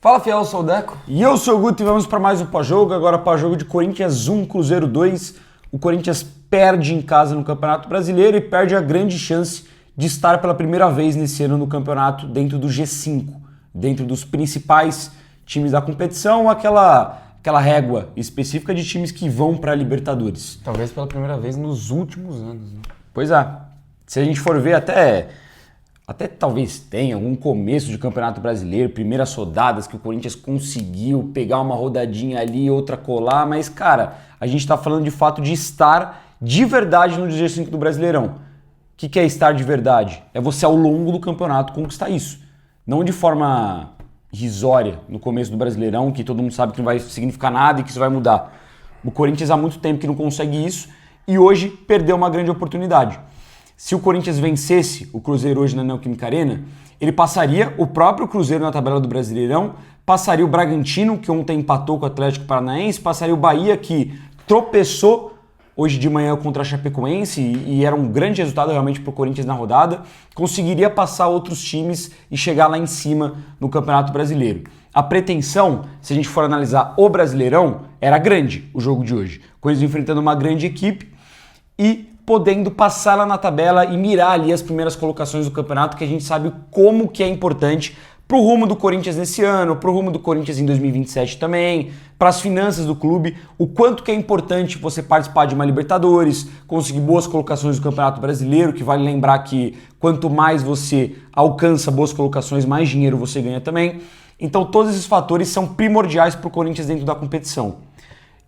Fala, fiel, eu sou o Deco. E eu sou o Guto e vamos para mais um pós-jogo. Agora pós-jogo de Corinthians 1, Cruzeiro 2. O Corinthians perde em casa no Campeonato Brasileiro e perde a grande chance de estar pela primeira vez nesse ano no campeonato dentro do G5, dentro dos principais times da competição, aquela régua específica de times que vão para a Libertadores. Talvez pela primeira vez nos últimos anos, né? Pois é. Se a gente for ver até talvez tenha algum começo de Campeonato Brasileiro, primeiras rodadas que o Corinthians conseguiu pegar uma rodadinha ali, outra colar, mas, cara, a gente tá falando de fato de estar de verdade no G5 do Brasileirão. O que é estar de verdade? É você, ao longo do campeonato, conquistar isso. Não de forma irrisória no começo do Brasileirão, que todo mundo sabe que não vai significar nada e que isso vai mudar. O Corinthians há muito tempo que não consegue isso e hoje perdeu uma grande oportunidade. Se o Corinthians vencesse o Cruzeiro hoje na Neoquímica Arena, ele passaria o próprio Cruzeiro na tabela do Brasileirão, passaria o Bragantino, que ontem empatou com o Atlético Paranaense, passaria o Bahia, que tropeçou hoje de manhã contra a Chapecoense e era um grande resultado realmente para o Corinthians na rodada, conseguiria passar outros times e chegar lá em cima no Campeonato Brasileiro. A pretensão, se a gente for analisar o Brasileirão, era grande o jogo de hoje. Corinthians enfrentando uma grande equipe e podendo passar lá na tabela e mirar ali as primeiras colocações do campeonato, que a gente sabe como que é importante para o rumo do Corinthians nesse ano, para o rumo do Corinthians em 2027 também, para as finanças do clube, o quanto que é importante você participar de uma Libertadores, conseguir boas colocações do Campeonato Brasileiro, que vale lembrar que quanto mais você alcança boas colocações, mais dinheiro você ganha também. Então todos esses fatores são primordiais para o Corinthians dentro da competição.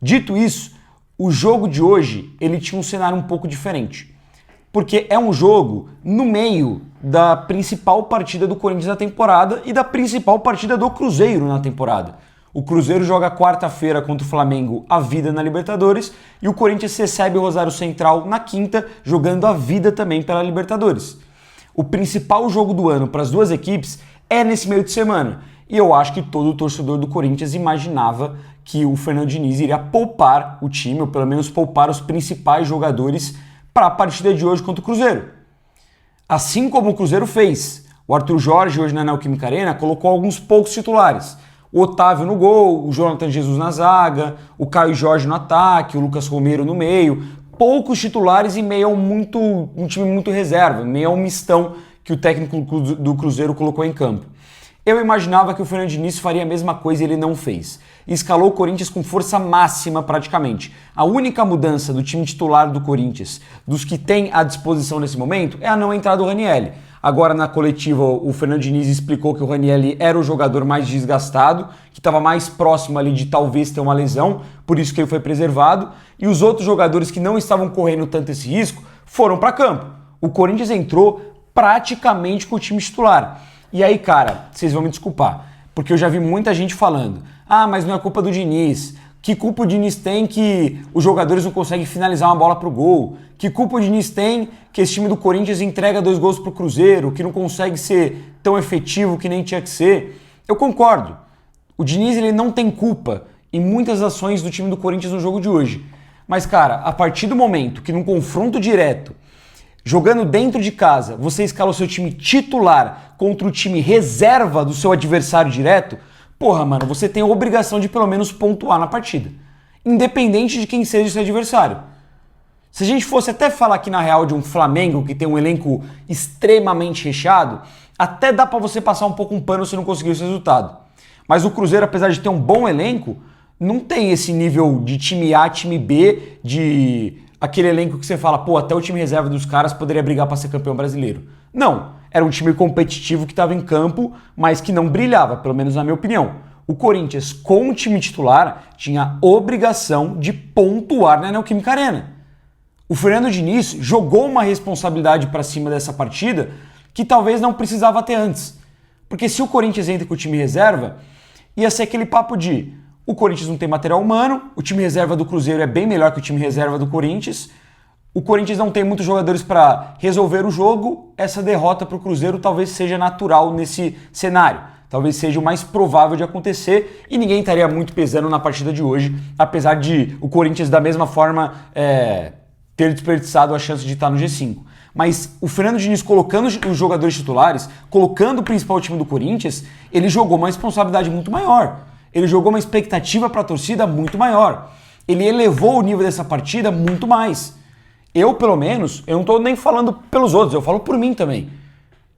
Dito isso, o jogo de hoje, ele tinha um cenário um pouco diferente, porque é um jogo no meio da principal partida do Corinthians na temporada e da principal partida do Cruzeiro na temporada. O Cruzeiro joga quarta-feira contra o Flamengo a vida na Libertadores e o Corinthians recebe o Rosário Central na quinta, jogando a vida também pela Libertadores. O principal jogo do ano para as duas equipes é nesse meio de semana. E eu acho que todo o torcedor do Corinthians imaginava que o Fernando Diniz iria poupar o time, ou pelo menos poupar os principais jogadores para a partida de hoje contra o Cruzeiro. Assim como o Cruzeiro fez. O Arthur Jorge, hoje na Neoquímica Arena, colocou alguns poucos titulares. O Otávio no gol, o Jonathan Jesus na zaga, o Caio Jorge no ataque, o Lucas Romero no meio. Poucos titulares e meio a um time muito reserva, meio a um mistão que o técnico do Cruzeiro colocou em campo. Eu imaginava que o Fernando Diniz faria a mesma coisa e ele não fez. Escalou o Corinthians com força máxima praticamente. A única mudança do time titular do Corinthians, dos que tem à disposição nesse momento, é a não entrada do Ranielli. Agora na coletiva o Fernando Diniz explicou que o Ranielli era o jogador mais desgastado, que estava mais próximo ali de talvez ter uma lesão, por isso que ele foi preservado, e os outros jogadores que não estavam correndo tanto esse risco foram para campo. O Corinthians entrou praticamente com o time titular. E aí, cara, vocês vão me desculpar, porque eu já vi muita gente falando: ah, mas não é culpa do Diniz. Que culpa o Diniz tem que os jogadores não conseguem finalizar uma bola pro gol? Que culpa o Diniz tem que esse time do Corinthians entrega 2 gols pro Cruzeiro, que não consegue ser tão efetivo que nem tinha que ser? Eu concordo. O Diniz, ele não tem culpa em muitas ações do time do Corinthians no jogo de hoje. Mas, cara, a partir do momento que num confronto direto, jogando dentro de casa, você escala o seu time titular contra o time reserva do seu adversário direto, porra, mano, você tem a obrigação de pelo menos pontuar na partida. Independente de quem seja o seu adversário. Se a gente fosse até falar aqui na real de um Flamengo que tem um elenco extremamente recheado, até dá pra você passar um pouco um pano se não conseguir esse resultado. Mas o Cruzeiro, apesar de ter um bom elenco, não tem esse nível de time A, time B, de aquele elenco que você fala, pô, até o time reserva dos caras poderia brigar para ser campeão brasileiro. Não, era um time competitivo que estava em campo, mas que não brilhava, pelo menos na minha opinião. O Corinthians, com o time titular, tinha a obrigação de pontuar na Neoquímica Arena. O Fernando Diniz jogou uma responsabilidade para cima dessa partida que talvez não precisava ter antes. Porque se o Corinthians entra com o time reserva, ia ser aquele papo de: o Corinthians não tem material humano, o time reserva do Cruzeiro é bem melhor que o time reserva do Corinthians, o Corinthians não tem muitos jogadores para resolver o jogo, essa derrota para o Cruzeiro talvez seja natural nesse cenário, talvez seja o mais provável de acontecer e ninguém estaria muito pesando na partida de hoje, apesar de o Corinthians da mesma forma ter desperdiçado a chance de estar no G5. Mas o Fernando Diniz colocando os jogadores titulares, colocando o principal time do Corinthians, ele jogou uma responsabilidade muito maior. Ele jogou uma expectativa para a torcida muito maior. Ele elevou o nível dessa partida muito mais. Eu, pelo menos, eu não estou nem falando pelos outros, eu falo por mim também.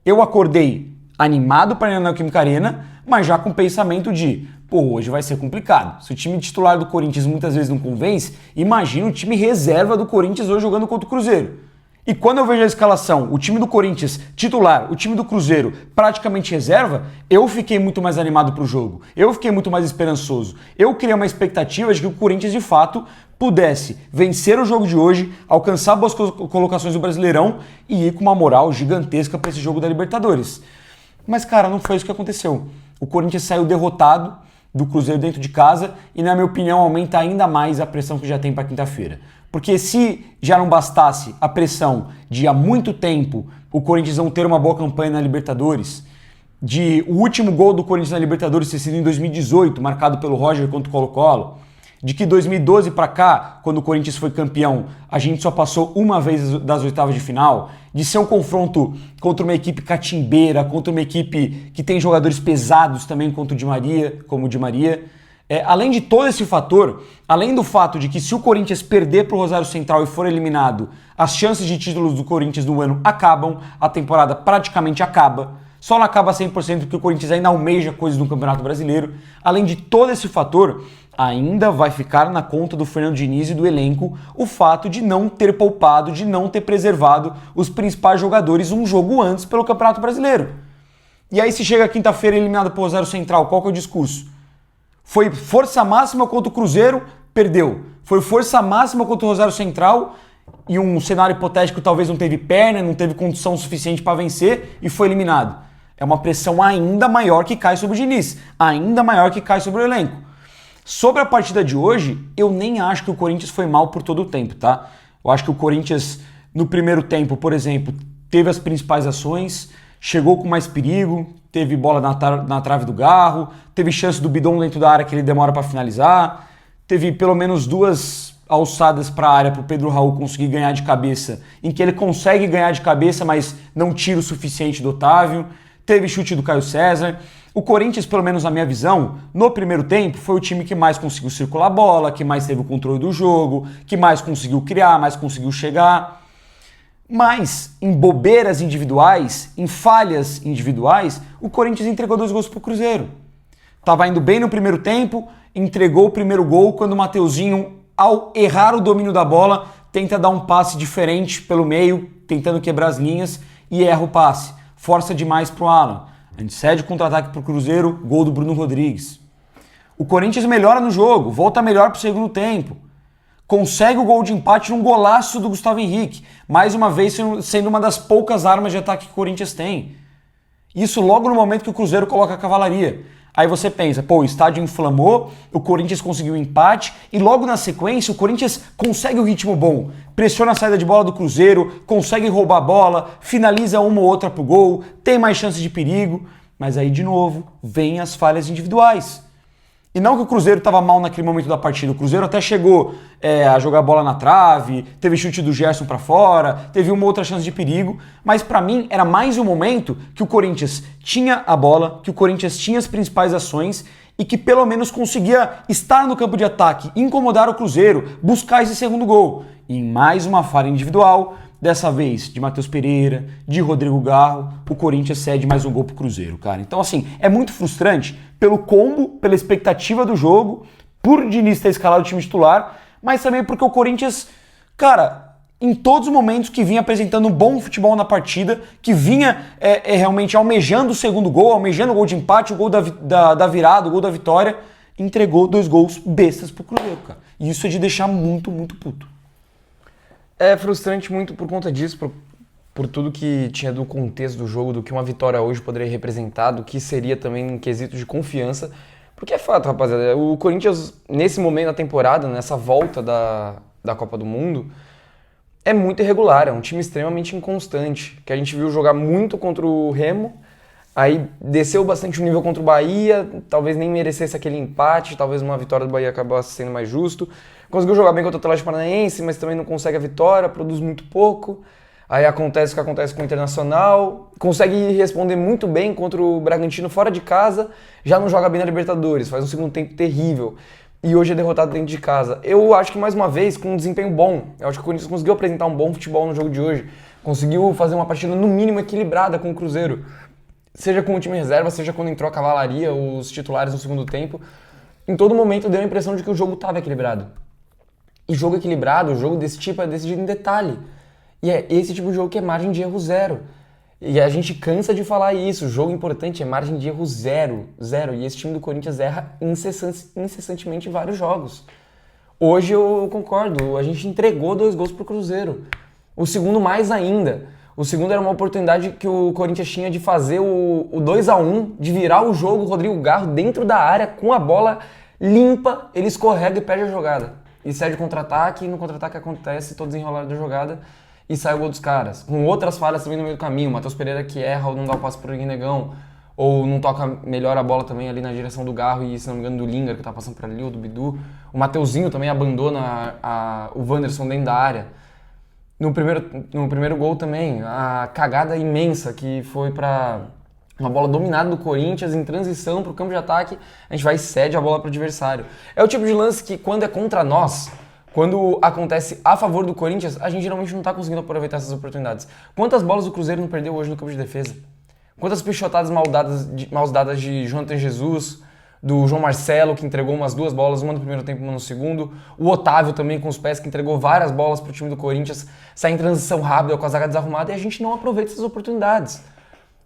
Eu acordei animado para ir na Neoquímica Arena, mas já com o pensamento de, pô, hoje vai ser complicado. Se o time titular do Corinthians muitas vezes não convence, imagina o time reserva do Corinthians hoje jogando contra o Cruzeiro. E quando eu vejo a escalação, o time do Corinthians titular, o time do Cruzeiro praticamente reserva, eu fiquei muito mais animado pro jogo. Eu fiquei muito mais esperançoso. Eu criei uma expectativa de que o Corinthians, de fato, pudesse vencer o jogo de hoje, alcançar boas colocações do Brasileirão e ir com uma moral gigantesca para esse jogo da Libertadores. Mas, cara, não foi isso que aconteceu. O Corinthians saiu derrotado do Cruzeiro dentro de casa e, na minha opinião, aumenta ainda mais a pressão que já tem para quinta-feira. Porque se já não bastasse a pressão de há muito tempo o Corinthians não ter uma boa campanha na Libertadores, de o último gol do Corinthians na Libertadores ter sido em 2018, marcado pelo Roger contra o Colo-Colo, de que 2012 para cá, quando o Corinthians foi campeão, a gente só passou uma vez das oitavas de final, de ser um confronto contra uma equipe catimbeira, contra uma equipe que tem jogadores pesados também contra o Di Maria, como o Di Maria. Além de todo esse fator, além do fato de que se o Corinthians perder para o Rosário Central e for eliminado, as chances de títulos do Corinthians no ano acabam, a temporada praticamente acaba, só não acaba 100% porque o Corinthians ainda almeja coisas no Campeonato Brasileiro. Além de todo esse fator, ainda vai ficar na conta do Fernando Diniz e do elenco o fato de não ter poupado, de não ter preservado os principais jogadores um jogo antes pelo Campeonato Brasileiro. E aí se chega quinta-feira eliminado para o Rosário Central, qual que é o discurso? Foi força máxima contra o Cruzeiro, perdeu. Foi força máxima contra o Rosário Central e um cenário hipotético talvez não teve perna, não teve condição suficiente para vencer e foi eliminado. É uma pressão ainda maior que cai sobre o Diniz, ainda maior que cai sobre o elenco. Sobre a partida de hoje, eu nem acho que o Corinthians foi mal por todo o tempo, tá? Eu acho que o Corinthians, no primeiro tempo, por exemplo, teve as principais ações, chegou com mais perigo, teve bola na trave do Garro, teve chance do Bidon dentro da área que ele demora para finalizar, teve pelo menos duas alçadas para a área para o Pedro Raul conseguir ganhar de cabeça, em que ele consegue ganhar de cabeça, mas não tira o suficiente do Otávio, teve chute do Caio César. O Corinthians, pelo menos na minha visão, no primeiro tempo, foi o time que mais conseguiu circular a bola, que mais teve o controle do jogo, que mais conseguiu criar, mais conseguiu chegar. Mas, em bobeiras individuais, em falhas individuais, o Corinthians entregou 2 gols pro Cruzeiro. Tava indo bem no primeiro tempo, entregou o primeiro gol quando o Mateuzinho, ao errar o domínio da bola, tenta dar um passe diferente pelo meio, tentando quebrar as linhas e erra o passe. Força demais pro Alan. A gente cede o contra-ataque pro Cruzeiro, gol do Bruno Rodrigues. O Corinthians melhora no jogo, volta melhor pro segundo tempo. Consegue o gol de empate num golaço do Gustavo Henrique. Mais uma vez sendo uma das poucas armas de ataque que o Corinthians tem. Isso logo no momento que o Cruzeiro coloca a cavalaria. Aí você pensa, pô, o estádio inflamou, o Corinthians conseguiu um empate e logo na sequência o Corinthians consegue o ritmo bom. Pressiona a saída de bola do Cruzeiro, consegue roubar a bola, finaliza uma ou outra pro gol, tem mais chances de perigo. Mas aí, de novo, vem as falhas individuais. E não que o Cruzeiro estava mal naquele momento da partida. O Cruzeiro até chegou a jogar bola na trave, teve chute do Gerson para fora, teve uma outra chance de perigo. Mas para mim era mais um momento que o Corinthians tinha a bola, que o Corinthians tinha as principais ações e que pelo menos conseguia estar no campo de ataque, incomodar o Cruzeiro, buscar esse segundo gol. E em mais uma falha individual, dessa vez de Matheus Pereira, de Rodrigo Garro, o Corinthians cede mais um gol pro Cruzeiro, cara. Então, assim, é muito frustrante pelo combo, pela expectativa do jogo, por Diniz ter escalado o time titular, mas também porque o Corinthians, cara, em todos os momentos que vinha apresentando um bom futebol na partida, que vinha realmente almejando o segundo gol, almejando o gol de empate, o gol da virada, o gol da vitória, entregou 2 gols bestas pro Cruzeiro, cara. E isso é de deixar muito, muito puto. É frustrante muito por conta disso, por tudo que tinha do contexto do jogo, do que uma vitória hoje poderia representar, do que seria também um quesito de confiança. Porque é fato, rapaziada, o Corinthians, nesse momento da temporada, nessa volta da Copa do Mundo, é muito irregular, é um time extremamente inconstante, que a gente viu jogar muito contra o Remo, aí desceu bastante o nível contra o Bahia, talvez nem merecesse aquele empate, talvez uma vitória do Bahia acabasse sendo mais justo. Conseguiu jogar bem contra o Atlético Paranaense, mas também não consegue a vitória, produz muito pouco. Aí acontece o que acontece com o Internacional, consegue responder muito bem contra o Bragantino fora de casa, já não joga bem na Libertadores, faz um segundo tempo terrível. E hoje é derrotado dentro de casa. Eu acho que, mais uma vez, com um desempenho bom. Eu acho que o Corinthians conseguiu apresentar um bom futebol no jogo de hoje. Conseguiu fazer uma partida, no mínimo, equilibrada com o Cruzeiro. Seja com o time reserva, seja quando entrou a cavalaria, os titulares no segundo tempo. Em todo momento deu a impressão de que o jogo estava equilibrado. E jogo equilibrado, jogo desse tipo é decidido em detalhe. E é esse tipo de jogo que é margem de erro zero. E a gente cansa de falar isso. O jogo importante é margem de erro zero. Zero. E esse time do Corinthians erra incessantemente em vários jogos. Hoje eu concordo. A gente entregou 2 gols pro Cruzeiro. O segundo mais ainda. O segundo era uma oportunidade que o Corinthians tinha de fazer o 2-1, de virar o jogo. O Rodrigo Garro dentro da área com a bola limpa. Ele escorrega e perde a jogada. E cede o contra-ataque. E no contra-ataque acontece todo desenrolar da jogada. E sai o gol dos caras. Com outras falhas também no meio do caminho. O Matheus Pereira que erra ou não dá o passe pro Guinegão. Ou não toca melhor a bola também ali na direção do Garro e, se não me engano, do Lingard, que tá passando por ali, ou do Bidu. O Mateuzinho também abandona o Wanderson dentro da área. No primeiro gol também, a cagada imensa que foi pra uma bola dominada do Corinthians em transição pro campo de ataque. A gente vai e cede a bola pro adversário. É o tipo de lance que, quando é contra nós, quando acontece a favor do Corinthians, a gente geralmente não tá conseguindo aproveitar essas oportunidades. Quantas bolas o Cruzeiro não perdeu hoje no campo de defesa? Quantas pichotadas mal dadas de Jonathan Jesus, do João Marcelo, que entregou umas 2 bolas, uma no primeiro tempo e uma no segundo. O Otávio também com os pés, que entregou várias bolas pro time do Corinthians, sai em transição rápida, com a zaga desarrumada, e a gente não aproveita essas oportunidades.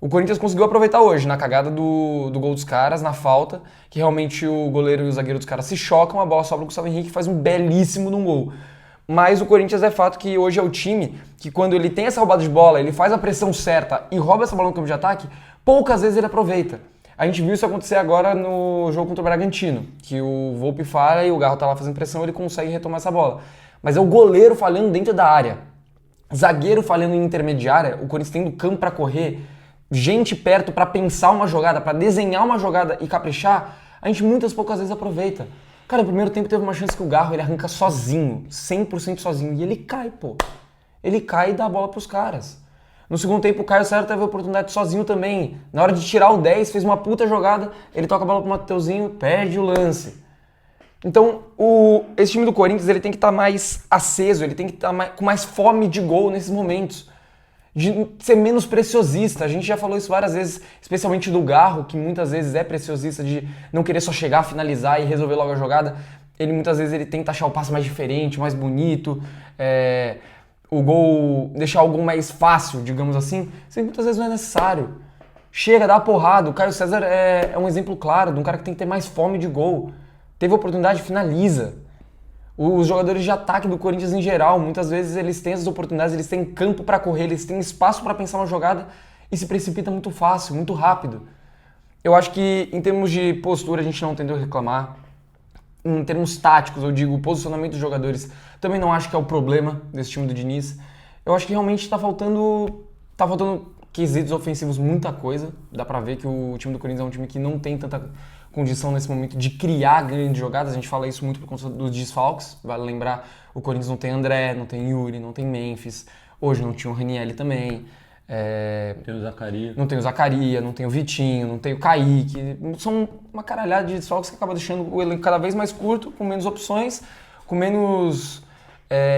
O Corinthians conseguiu aproveitar hoje, na cagada do gol dos caras, na falta, que realmente o goleiro e o zagueiro dos caras se chocam, a bola sobra o Gustavo Henrique, que faz um belíssimo num gol. Mas o Corinthians é fato que hoje é o time que, quando ele tem essa roubada de bola, ele faz a pressão certa e rouba essa bola no campo de ataque, poucas vezes ele aproveita. A gente viu isso acontecer agora no jogo contra o Bragantino, que o Volpi falha e o Garro tá lá fazendo pressão, ele consegue retomar essa bola. Mas é o goleiro falhando dentro da área, zagueiro falhando em intermediária, o Corinthians tendo campo para correr, gente perto para pensar uma jogada, para desenhar uma jogada e caprichar, a gente muitas poucas vezes aproveita. Cara, no primeiro tempo teve uma chance que o Garro ele arranca sozinho, 100% sozinho, e ele cai, pô. Ele cai e dá a bola pros caras. No segundo tempo, o Caio César teve a oportunidade sozinho também. Na hora de tirar o 10, fez uma puta jogada, ele toca a bola pro Mateuzinho, perde o lance. Então, esse time do Corinthians ele tem que estar mais aceso, ele tem que estar com mais fome de gol nesses momentos. De ser menos preciosista. A gente já falou isso várias vezes, especialmente do Garro, que muitas vezes é preciosista de não querer só chegar, finalizar e resolver logo a jogada. Ele muitas vezes ele tenta achar o passe mais diferente, mais bonito, o gol, deixar o gol mais fácil, digamos assim. Isso muitas vezes não é necessário. Chega, dá uma porrada. O Caio César é um exemplo claro de um cara que tem que ter mais fome de gol. Teve oportunidade, finaliza. Os jogadores de ataque do Corinthians em geral, muitas vezes eles têm essas oportunidades, eles têm campo para correr, eles têm espaço para pensar uma jogada e se precipita muito fácil, muito rápido. Eu acho que em termos de postura a gente não tendeu a reclamar. Em termos táticos, eu digo, o posicionamento dos jogadores, também não acho que é o problema desse time do Diniz. Eu acho que realmente tá faltando quesitos ofensivos, muita coisa. Dá pra ver que o time do Corinthians é um time que não tem tanta condição nesse momento de criar grandes jogadas. A gente fala isso muito por conta dos desfalques. Vale lembrar, o Corinthians não tem André, não tem Yuri, não tem Memphis. Hoje não tinha o Ranieri também. Tem o Zaccaria. Não tem o Zaccaria, não tem o Vitinho, não tem o Kaique. São uma caralhada de desfalques que acaba deixando o elenco cada vez mais curto, com menos opções, com menos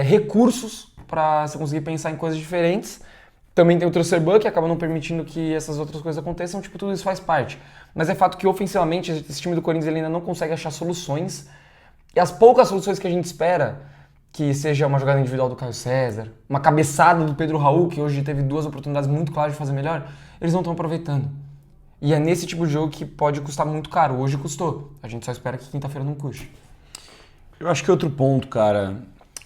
recursos para você conseguir pensar em coisas diferentes. Também tem o transfer ban, que acaba não permitindo que essas outras coisas aconteçam. Tipo, tudo isso faz parte. Mas é fato que, ofensivamente, esse time do Corinthians ele ainda não consegue achar soluções. E as poucas soluções que a gente espera, que seja uma jogada individual do Caio César, uma cabeçada do Pedro Raul, que hoje teve 2 oportunidades muito claras de fazer melhor, eles não estão aproveitando. E é nesse tipo de jogo que pode custar muito caro. Hoje custou. A gente só espera que quinta-feira não custe. Eu acho que outro ponto, cara,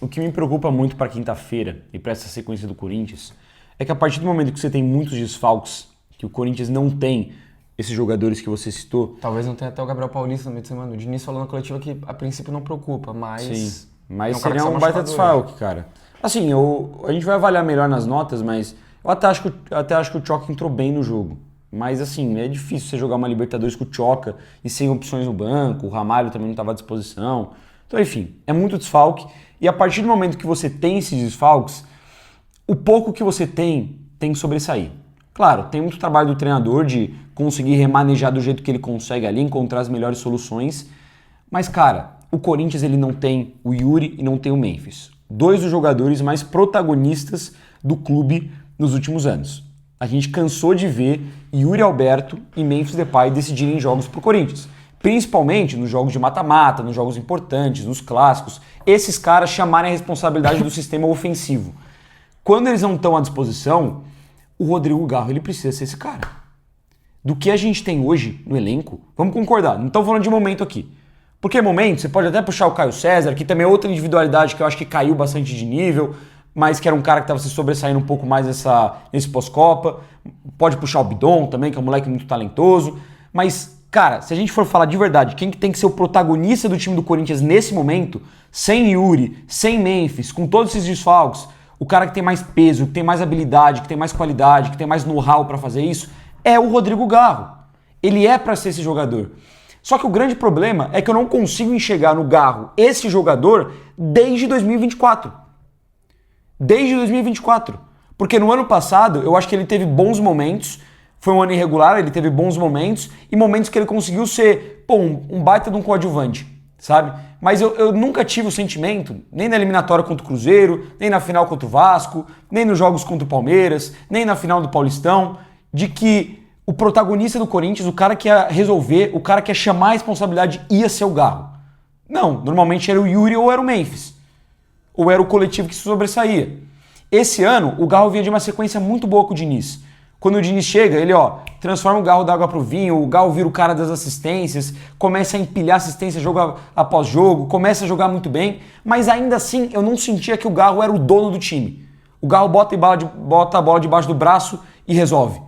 o que me preocupa muito para quinta-feira e para essa sequência do Corinthians é que a partir do momento que você tem muitos desfalques, que o Corinthians não tem esses jogadores que você citou... Talvez não tenha até o Gabriel Paulista no meio de semana. O Diniz falou na coletiva que a princípio não preocupa, mas... Sim, mas é um cara seria que um tá baita machucado hoje. desfalque, cara. Assim, a gente vai avaliar melhor nas notas, mas eu até acho que o Tchoca entrou bem no jogo. Mas assim, é difícil você jogar uma Libertadores com o Tchoca e sem opções no banco, o Ramalho também não estava à disposição. Então, enfim, é muito desfalque. E a partir do momento que você tem esses desfalques, o pouco que você tem que sobressair. Claro, tem muito trabalho do treinador de conseguir remanejar do jeito que ele consegue ali, encontrar as melhores soluções. Mas, cara, o Corinthians ele não tem o Yuri e não tem o Memphis. Dois dos jogadores mais protagonistas do clube nos últimos anos. A gente cansou de ver Yuri Alberto e Memphis Depay decidirem jogos pro Corinthians. Principalmente nos jogos de mata-mata, nos jogos importantes, nos clássicos. Esses caras chamarem a responsabilidade do sistema ofensivo. Quando eles não estão à disposição, o Rodrigo Garro ele precisa ser esse cara. Do que a gente tem hoje no elenco, vamos concordar, não estamos falando de momento aqui. Porque momento, você pode até puxar o Caio César, que também é outra individualidade que eu acho que caiu bastante de nível, mas que era um cara que estava se sobressaindo um pouco mais nesse pós-Copa. Pode puxar o Bidon também, que é um moleque muito talentoso. Mas, cara, se a gente for falar de verdade, quem que tem que ser o protagonista do time do Corinthians nesse momento, sem Yuri, sem Memphis, com todos esses desfalques, o cara que tem mais peso, que tem mais habilidade, que tem mais qualidade, que tem mais know-how para fazer isso, é o Rodrigo Garro. Ele é para ser esse jogador. Só que o grande problema é que eu não consigo enxergar no Garro esse jogador desde 2024. Desde 2024. Porque no ano passado, eu acho que ele teve bons momentos, foi um ano irregular, ele teve bons momentos, e momentos que ele conseguiu ser, um baita de um coadjuvante, sabe? Mas eu nunca tive o sentimento, nem na eliminatória contra o Cruzeiro, nem na final contra o Vasco, nem nos jogos contra o Palmeiras, nem na final do Paulistão, de que o protagonista do Corinthians, o cara que ia resolver, o cara que ia chamar a responsabilidade ia ser o Garro. Não, normalmente era o Yuri ou era o Memphis. Ou era o coletivo que se sobressaía. Esse ano, o Garro vinha de uma sequência muito boa com o Diniz. Quando o Diniz chega, ele transforma o Garro da água pro vinho, o Garro vira o cara das assistências, começa a empilhar assistência jogo após jogo, começa a jogar muito bem, mas ainda assim eu não sentia que o Garro era o dono do time. O Garro bota a bola debaixo do braço e resolve.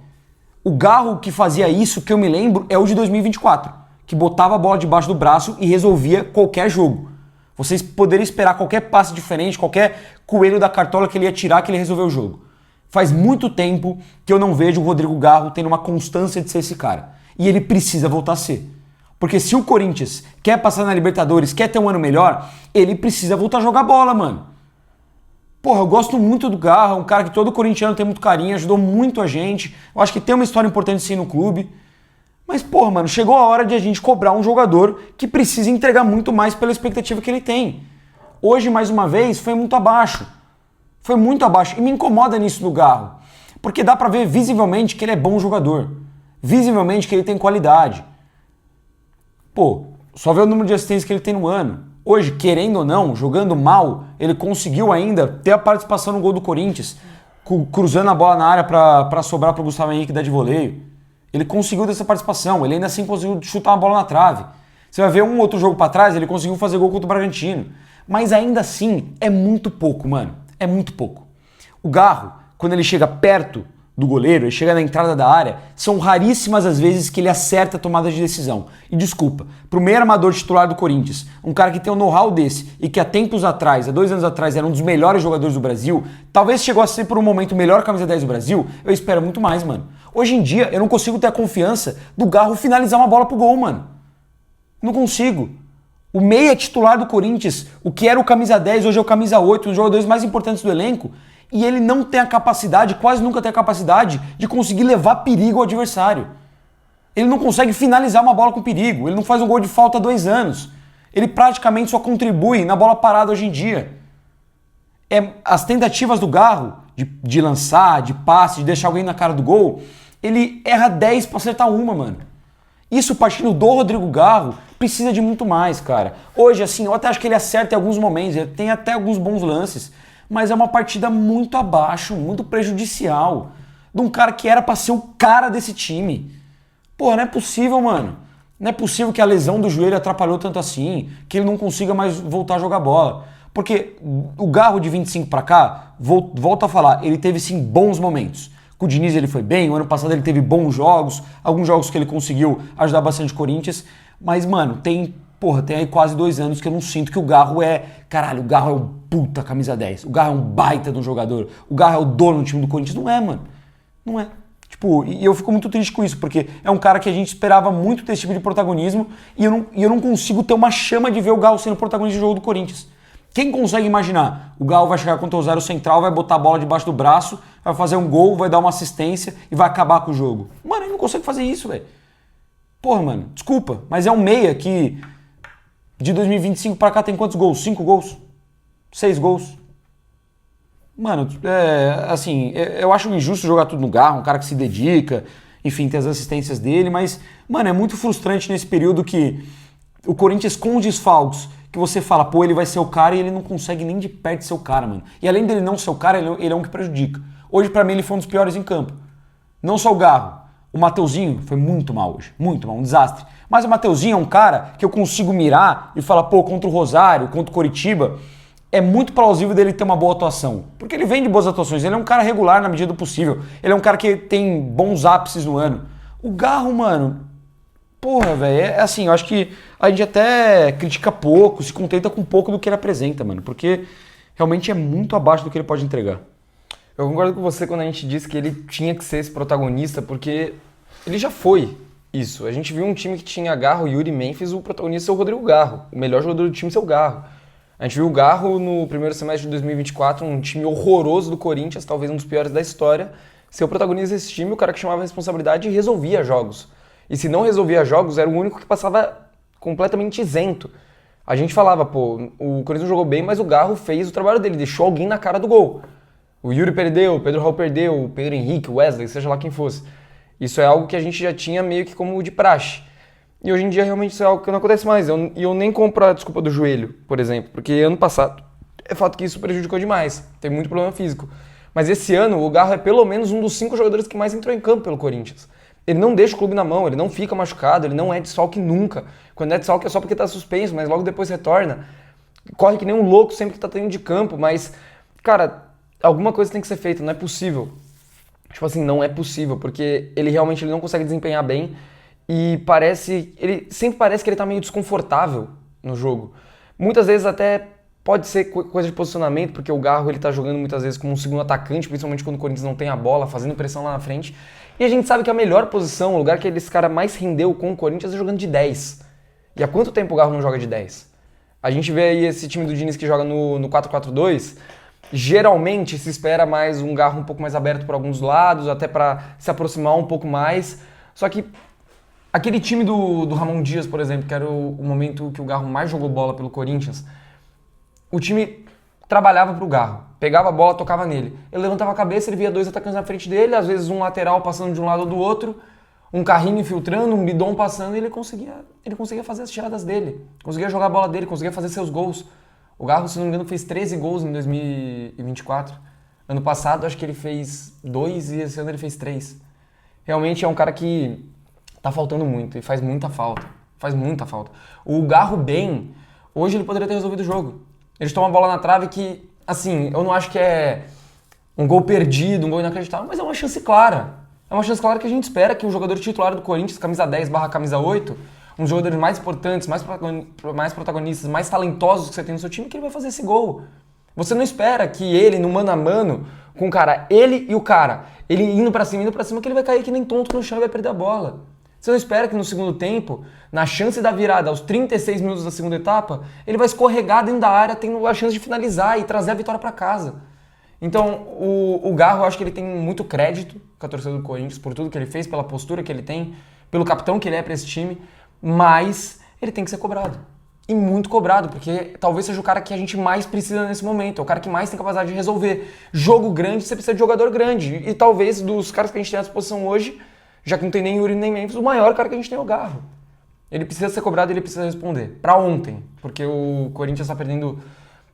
O Garro que fazia isso, que eu me lembro, é o de 2024, que botava a bola debaixo do braço e resolvia qualquer jogo. Vocês poderiam esperar qualquer passe diferente, qualquer coelho da cartola que ele ia tirar, que ele resolveu o jogo. Faz muito tempo que eu não vejo o Rodrigo Garro tendo uma constância de ser esse cara. E ele precisa voltar a ser. Porque se o Corinthians quer passar na Libertadores, quer ter um ano melhor, ele precisa voltar a jogar bola, mano. Porra, eu gosto muito do Garro, é um cara que todo corintiano tem muito carinho, ajudou muito a gente. Eu acho que tem uma história importante sim no clube. Mas, porra, mano, chegou a hora de a gente cobrar um jogador que precisa entregar muito mais pela expectativa que ele tem. Hoje, mais uma vez, foi muito abaixo. Foi muito abaixo. E me incomoda nisso do Garro. Porque dá pra ver visivelmente que ele é bom jogador. Visivelmente que ele tem qualidade. Pô, só vê o número de assistências que ele tem no ano. Hoje, querendo ou não, jogando mal, ele conseguiu ainda ter a participação no gol do Corinthians, cruzando a bola na área pra sobrar pro Gustavo Henrique dar de voleio. Ele conseguiu dessa participação, ele ainda assim conseguiu chutar uma bola na trave. Você vai ver um outro jogo pra trás, ele conseguiu fazer gol contra o Bragantino. Mas ainda assim, é muito pouco, mano. É muito pouco. O Garro, quando ele chega perto do goleiro, ele chega na entrada da área, são raríssimas as vezes que ele acerta a tomada de decisão. E desculpa, pro meio armador titular do Corinthians, um cara que tem um know-how desse e que há tempos atrás, há 2 anos atrás, era um dos melhores jogadores do Brasil, talvez chegou a ser por um momento o melhor camisa 10 do Brasil, eu espero muito mais, mano. Hoje em dia, eu não consigo ter a confiança do Garro finalizar uma bola pro gol, mano. Não consigo. O meia titular do Corinthians, o que era o camisa 10, hoje é o camisa 8, um dos jogadores mais importantes do elenco, e ele não tem a capacidade, quase nunca tem a capacidade, de conseguir levar perigo ao adversário. Ele não consegue finalizar uma bola com perigo, ele não faz um gol de falta há 2 anos. Ele praticamente só contribui na bola parada hoje em dia. As tentativas do Garro de lançar, de passe, de deixar alguém na cara do gol, ele erra 10 pra acertar uma, mano. Isso, partindo do Rodrigo Garro, precisa de muito mais, cara. Hoje, assim, eu até acho que ele acerta em alguns momentos, ele tem até alguns bons lances, mas é uma partida muito abaixo, muito prejudicial, de um cara que era pra ser o cara desse time. Porra, não é possível, mano. Não é possível que a lesão do joelho atrapalhou tanto assim, que ele não consiga mais voltar a jogar bola. Porque o Garro de 25 pra cá, volto a falar, ele teve sim bons momentos. Com o Diniz ele foi bem, o ano passado ele teve bons jogos, alguns jogos que ele conseguiu ajudar bastante o Corinthians, mas, mano, tem aí quase 2 anos que eu não sinto que o Garro caralho, o Garro é um puta camisa 10, o Garro é um baita de um jogador, o Garro é o dono do time do Corinthians. Não é, mano. Não é. Tipo, e eu fico muito triste com isso, porque é um cara que a gente esperava muito ter esse tipo de protagonismo e eu não consigo ter uma chama de ver o Garro sendo protagonista do jogo do Corinthians. Quem consegue imaginar? O Galo vai chegar contra o Rosário Central, vai botar a bola debaixo do braço, vai fazer um gol, vai dar uma assistência e vai acabar com o jogo. Mano, ele não consegue fazer isso, velho. Porra, mano, desculpa, mas é um meia que de 2025 pra cá tem quantos gols? 5 gols? 6 gols? Mano, assim, eu acho injusto jogar tudo no Garro, um cara que se dedica, enfim, tem as assistências dele, mas, mano, é muito frustrante nesse período que o Corinthians com os desfalques, que você fala, pô, ele vai ser o cara e ele não consegue nem de perto ser o cara, mano. E além dele não ser o cara, ele é um que prejudica. Hoje, pra mim, ele foi um dos piores em campo. Não só o Garro, o Mateuzinho foi muito mal hoje, muito mal, um desastre. Mas o Mateuzinho é um cara que eu consigo mirar e falar, pô, contra o Rosário, contra o Coritiba, é muito plausível dele ter uma boa atuação. Porque ele vem de boas atuações, ele é um cara regular na medida do possível. Ele é um cara que tem bons ápices no ano. O Garro, mano, porra, velho, é assim, eu acho que a gente até critica pouco, se contenta com pouco do que ele apresenta, mano. Porque realmente é muito abaixo do que ele pode entregar. Eu concordo com você quando a gente disse que ele tinha que ser esse protagonista, porque ele já foi isso. A gente viu um time que tinha Garro, Yuri, Memphis, o protagonista ser o Rodrigo Garro. O melhor jogador do time ser o Garro. A gente viu o Garro no primeiro semestre de 2024, um time horroroso do Corinthians, talvez um dos piores da história, ser o protagonista desse time, o cara que chamava a responsabilidade e resolvia jogos. E se não resolvia jogos, era o único que passava completamente isento. A gente falava, pô, o Corinthians jogou bem, mas o Garro fez o trabalho dele, deixou alguém na cara do gol. O Yuri perdeu, o Pedro Raul perdeu, o Pedro Henrique, o Wesley, seja lá quem fosse. Isso é algo que a gente já tinha meio que como de praxe. E hoje em dia realmente isso é algo que não acontece mais. E eu nem compro a desculpa do joelho, por exemplo, porque ano passado é fato que isso prejudicou demais. Tem muito problema físico. Mas esse ano o Garro é pelo menos um dos 5 jogadores que mais entrou em campo pelo Corinthians. Ele não deixa o clube na mão, ele não fica machucado, ele não é desfalque nunca. Quando é desfalque é só porque tá suspenso, mas logo depois retorna. Corre que nem um louco sempre que tá dentro de campo, mas, cara, alguma coisa tem que ser feita, não é possível. Tipo assim, não é possível, porque ele realmente não consegue desempenhar bem e sempre parece que ele tá meio desconfortável no jogo. Muitas vezes até pode ser coisa de posicionamento, porque o Garro ele tá jogando muitas vezes como um segundo atacante, principalmente quando o Corinthians não tem a bola, fazendo pressão lá na frente. E a gente sabe que a melhor posição, o lugar que esse cara mais rendeu com o Corinthians é jogando de 10. E há quanto tempo o Garro não joga de 10? A gente vê aí esse time do Diniz que joga no 4-4-2, geralmente se espera mais um Garro um pouco mais aberto por alguns lados, até para se aproximar um pouco mais. Só que aquele time do Ramon Dias, por exemplo, que era o momento que o Garro mais jogou bola pelo Corinthians, o time trabalhava pro Garro, pegava a bola, tocava nele. Ele levantava a cabeça, ele via 2 atacantes na frente dele, às vezes um lateral passando de um lado ou do outro, um carrinho infiltrando, um bidon passando, e ele conseguia fazer as tiradas dele, conseguia jogar a bola dele, conseguia fazer seus gols. O Garro, se não me engano, fez 13 gols em 2024. Ano passado, acho que ele fez 2 e esse ano ele fez 3. Realmente é um cara que tá faltando muito e faz muita falta. Faz muita falta. O Garro bem, hoje ele poderia ter resolvido o jogo. Ele toma a bola na trave que, assim, eu não acho que é um gol perdido, um gol inacreditável, mas é uma chance clara. É uma chance clara que a gente espera que o jogador titular do Corinthians, camisa 10/camisa 8, um dos jogadores mais importantes, mais protagonistas, mais talentosos que você tem no seu time, que ele vai fazer esse gol. Você não espera que ele, no mano a mano, com o cara, ele e o cara, ele indo pra cima, que ele vai cair que nem tonto no chão e vai perder a bola. Você não espera que no segundo tempo, na chance da virada, aos 36 minutos da segunda etapa, ele vai escorregar dentro da área, tendo a chance de finalizar e trazer a vitória para casa. Então, o Garro, eu acho que ele tem muito crédito com a torcida do Corinthians, por tudo que ele fez, pela postura que ele tem, pelo capitão que ele é para esse time, mas ele tem que ser cobrado. E muito cobrado, porque talvez seja o cara que a gente mais precisa nesse momento, é o cara que mais tem capacidade de resolver. Jogo grande, você precisa de jogador grande. E talvez dos caras que a gente tem à disposição hoje, já que não tem nem Yuri nem Memphis, o maior cara que a gente tem é o Garro. Ele precisa ser cobrado e ele precisa responder. Pra ontem, porque o Corinthians está perdendo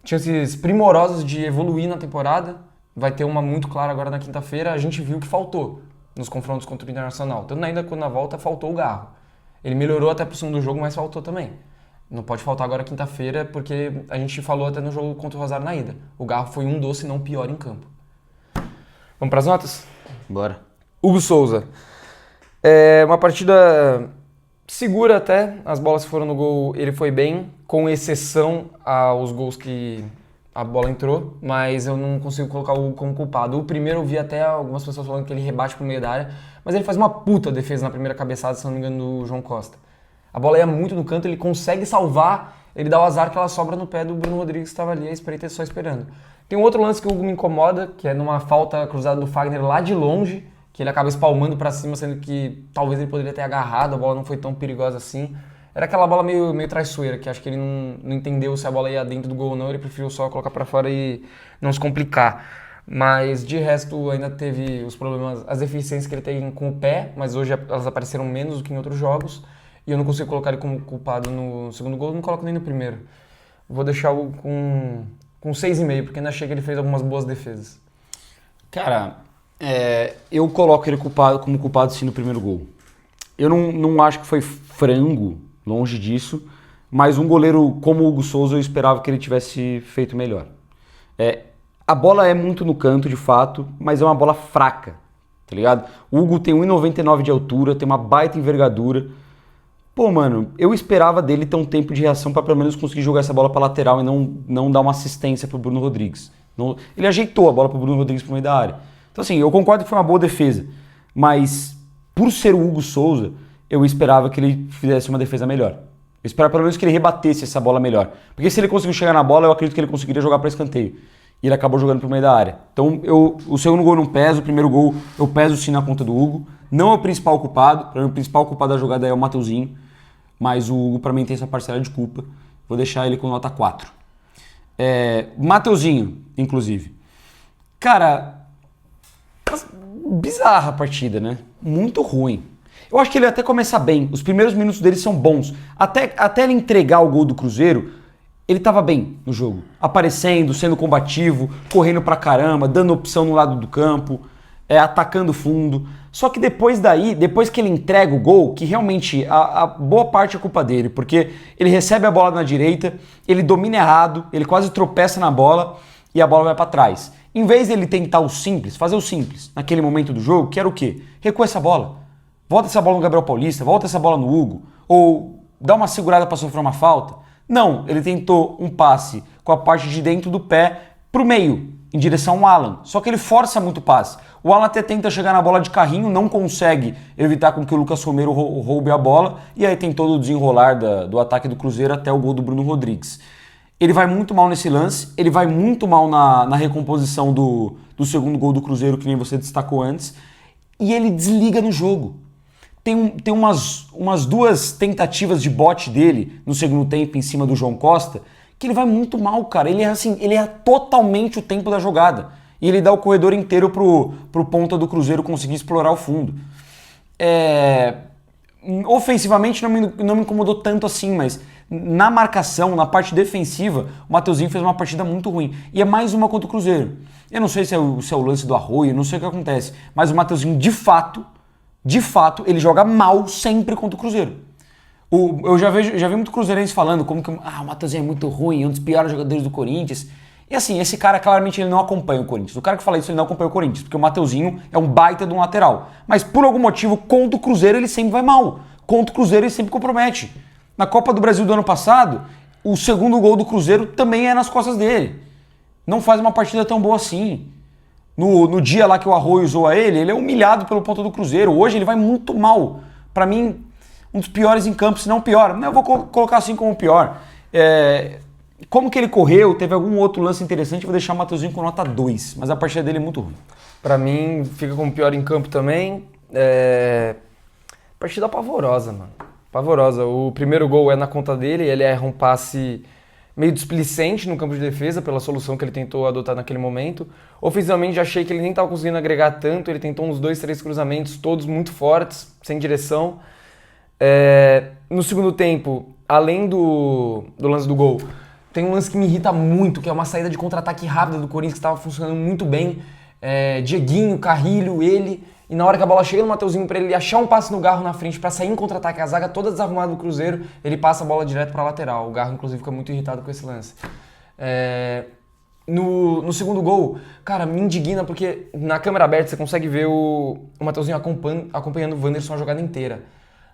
chances primorosas de evoluir na temporada. Vai ter uma muito clara agora na quinta-feira. A gente viu que faltou nos confrontos contra o Internacional. Tanto ainda quando na volta faltou o Garro. Ele melhorou até pro segundo jogo, mas faltou também. Não pode faltar agora quinta-feira, porque a gente falou até no jogo contra o Rosário na ida. O Garro foi um dos, se não pior, em campo. Vamos pras notas? Bora. Hugo Souza. É uma partida segura até, as bolas que foram no gol ele foi bem, com exceção aos gols que a bola entrou, mas eu não consigo colocar o Hugo como culpado. O primeiro eu vi até algumas pessoas falando que ele rebate pro meio da área, mas ele faz uma puta defesa na primeira cabeçada, se não me engano, do João Costa. A bola ia muito no canto, ele consegue salvar ele dá o azar que ela sobra no pé do Bruno Rodrigues, que estava ali à espreita só esperando. Tem um outro lance que o Hugo me incomoda, que é numa falta cruzada do Fagner lá de longe, que ele acaba espalmando pra cima, sendo que talvez ele poderia ter agarrado, a bola não foi tão perigosa assim. Era aquela bola meio traiçoeira, que acho que ele não entendeu se a bola ia dentro do gol ou não, ele preferiu só colocar pra fora e não se complicar. Mas de resto ainda teve os problemas, as deficiências que ele tem com o pé, mas hoje elas apareceram menos do que em outros jogos, e eu não consigo colocar ele como culpado no segundo gol, não coloco nem no primeiro. Vou deixar o com 6,5, porque ainda achei que ele fez algumas boas defesas. Cara, eu coloco ele como culpado sim no primeiro gol. Eu não acho que foi frango, longe disso, mas um goleiro como o Hugo Souza eu esperava que ele tivesse feito melhor. A bola é muito no canto, de fato, mas é uma bola fraca, tá ligado? O Hugo tem 1,99 de altura, tem uma baita envergadura. Pô, mano, eu esperava dele ter um tempo de reação pra pelo menos conseguir jogar essa bola pra lateral e não dar uma assistência pro Bruno Rodrigues. Ele ajeitou a bola pro Bruno Rodrigues pro meio da área. Então assim, eu concordo que foi uma boa defesa, mas por ser o Hugo Souza, eu esperava que ele fizesse uma defesa melhor. Eu esperava pelo menos que ele rebatesse essa bola melhor. Porque se ele conseguiu chegar na bola, eu acredito que ele conseguiria jogar pra escanteio. E ele acabou jogando pro meio da área. Então o segundo gol não pesa, o primeiro gol eu peso sim na conta do Hugo. Não é o principal culpado, para mim o principal culpado da jogada é o Mateuzinho. Mas o Hugo para mim tem essa parcela de culpa. Vou deixar ele com nota 4. Mateuzinho, inclusive. Cara, bizarra a partida, né? Muito ruim. Eu acho que ele até começa bem. Os primeiros minutos dele são bons. Até ele entregar o gol do Cruzeiro, ele tava bem no jogo. Aparecendo, sendo combativo, correndo pra caramba, dando opção no lado do campo, atacando fundo. Só que depois que ele entrega o gol, que realmente a boa parte é culpa dele, porque ele recebe a bola na direita, ele domina errado, ele quase tropeça na bola e a bola vai pra trás. Em vez dele tentar o simples, fazer o simples naquele momento do jogo, que era o quê? Recua essa bola. Volta essa bola no Gabriel Paulista, volta essa bola no Hugo, ou dá uma segurada pra sofrer uma falta. Não, ele tentou um passe com a parte de dentro do pé pro meio, em direção ao Alan. Só que ele força muito o passe. O Alan até tenta chegar na bola de carrinho, não consegue evitar com que o Lucas Romero roube a bola, e aí tem todo o desenrolar do ataque do Cruzeiro até o gol do Bruno Rodrigues. Ele vai muito mal nesse lance, ele vai muito mal na recomposição do segundo gol do Cruzeiro, que nem você destacou antes, e ele desliga no jogo. Tem umas duas tentativas de bote dele no segundo tempo em cima do João Costa, que ele vai muito mal, cara. Ele erra totalmente o tempo da jogada. E ele dá o corredor inteiro pro ponta do Cruzeiro conseguir explorar o fundo. Ofensivamente não me incomodou tanto assim, mas na marcação, na parte defensiva, o Mateuzinho fez uma partida muito ruim. E é mais uma contra o Cruzeiro. Eu não sei se é o lance do Arroio, não sei o que acontece, mas o Mateuzinho, de fato, ele joga mal sempre contra o Cruzeiro. Eu já vi muito cruzeirense falando como que o Mateuzinho é muito ruim, é um dos piores jogadores do Corinthians. E assim, esse cara claramente ele não acompanha o Corinthians. O cara que fala isso, ele não acompanha o Corinthians, porque o Mateuzinho é um baita de um lateral. Mas por algum motivo, contra o Cruzeiro ele sempre vai mal. Contra o Cruzeiro ele sempre compromete. Na Copa do Brasil do ano passado, o segundo gol do Cruzeiro também é nas costas dele. Não faz uma partida tão boa assim. No dia lá que o Arroio zoa ele é humilhado pelo ponto do Cruzeiro. Hoje ele vai muito mal. Pra mim, um dos piores em campo, se não pior. Não, eu vou colocar assim como o pior. Como que ele correu, teve algum outro lance interessante, eu vou deixar o Mateuzinho com nota 2. Mas a partida dele é muito ruim. Pra mim, fica como pior em campo também. Partida pavorosa, mano. Pavorosa. O primeiro gol é na conta dele, ele erra um passe meio displicente no campo de defesa pela solução que ele tentou adotar naquele momento. Ofensivamente, já achei que ele nem estava conseguindo agregar tanto, ele tentou uns 2, 3 cruzamentos, todos muito fortes, sem direção. No segundo tempo, além do lance do gol, tem um lance que me irrita muito, que é uma saída de contra-ataque rápida do Corinthians, que estava funcionando muito bem. Dieguinho, Carrilho, ele... E na hora que a bola chega no Mateuzinho para ele achar um passe no Garro na frente para sair em contra-ataque, a zaga toda desarrumada do Cruzeiro, ele passa a bola direto para a lateral. O Garro, inclusive, fica muito irritado com esse lance. No segundo gol, cara, me indigna porque na câmera aberta você consegue ver o Mateuzinho acompanhando o Wanderson a jogada inteira.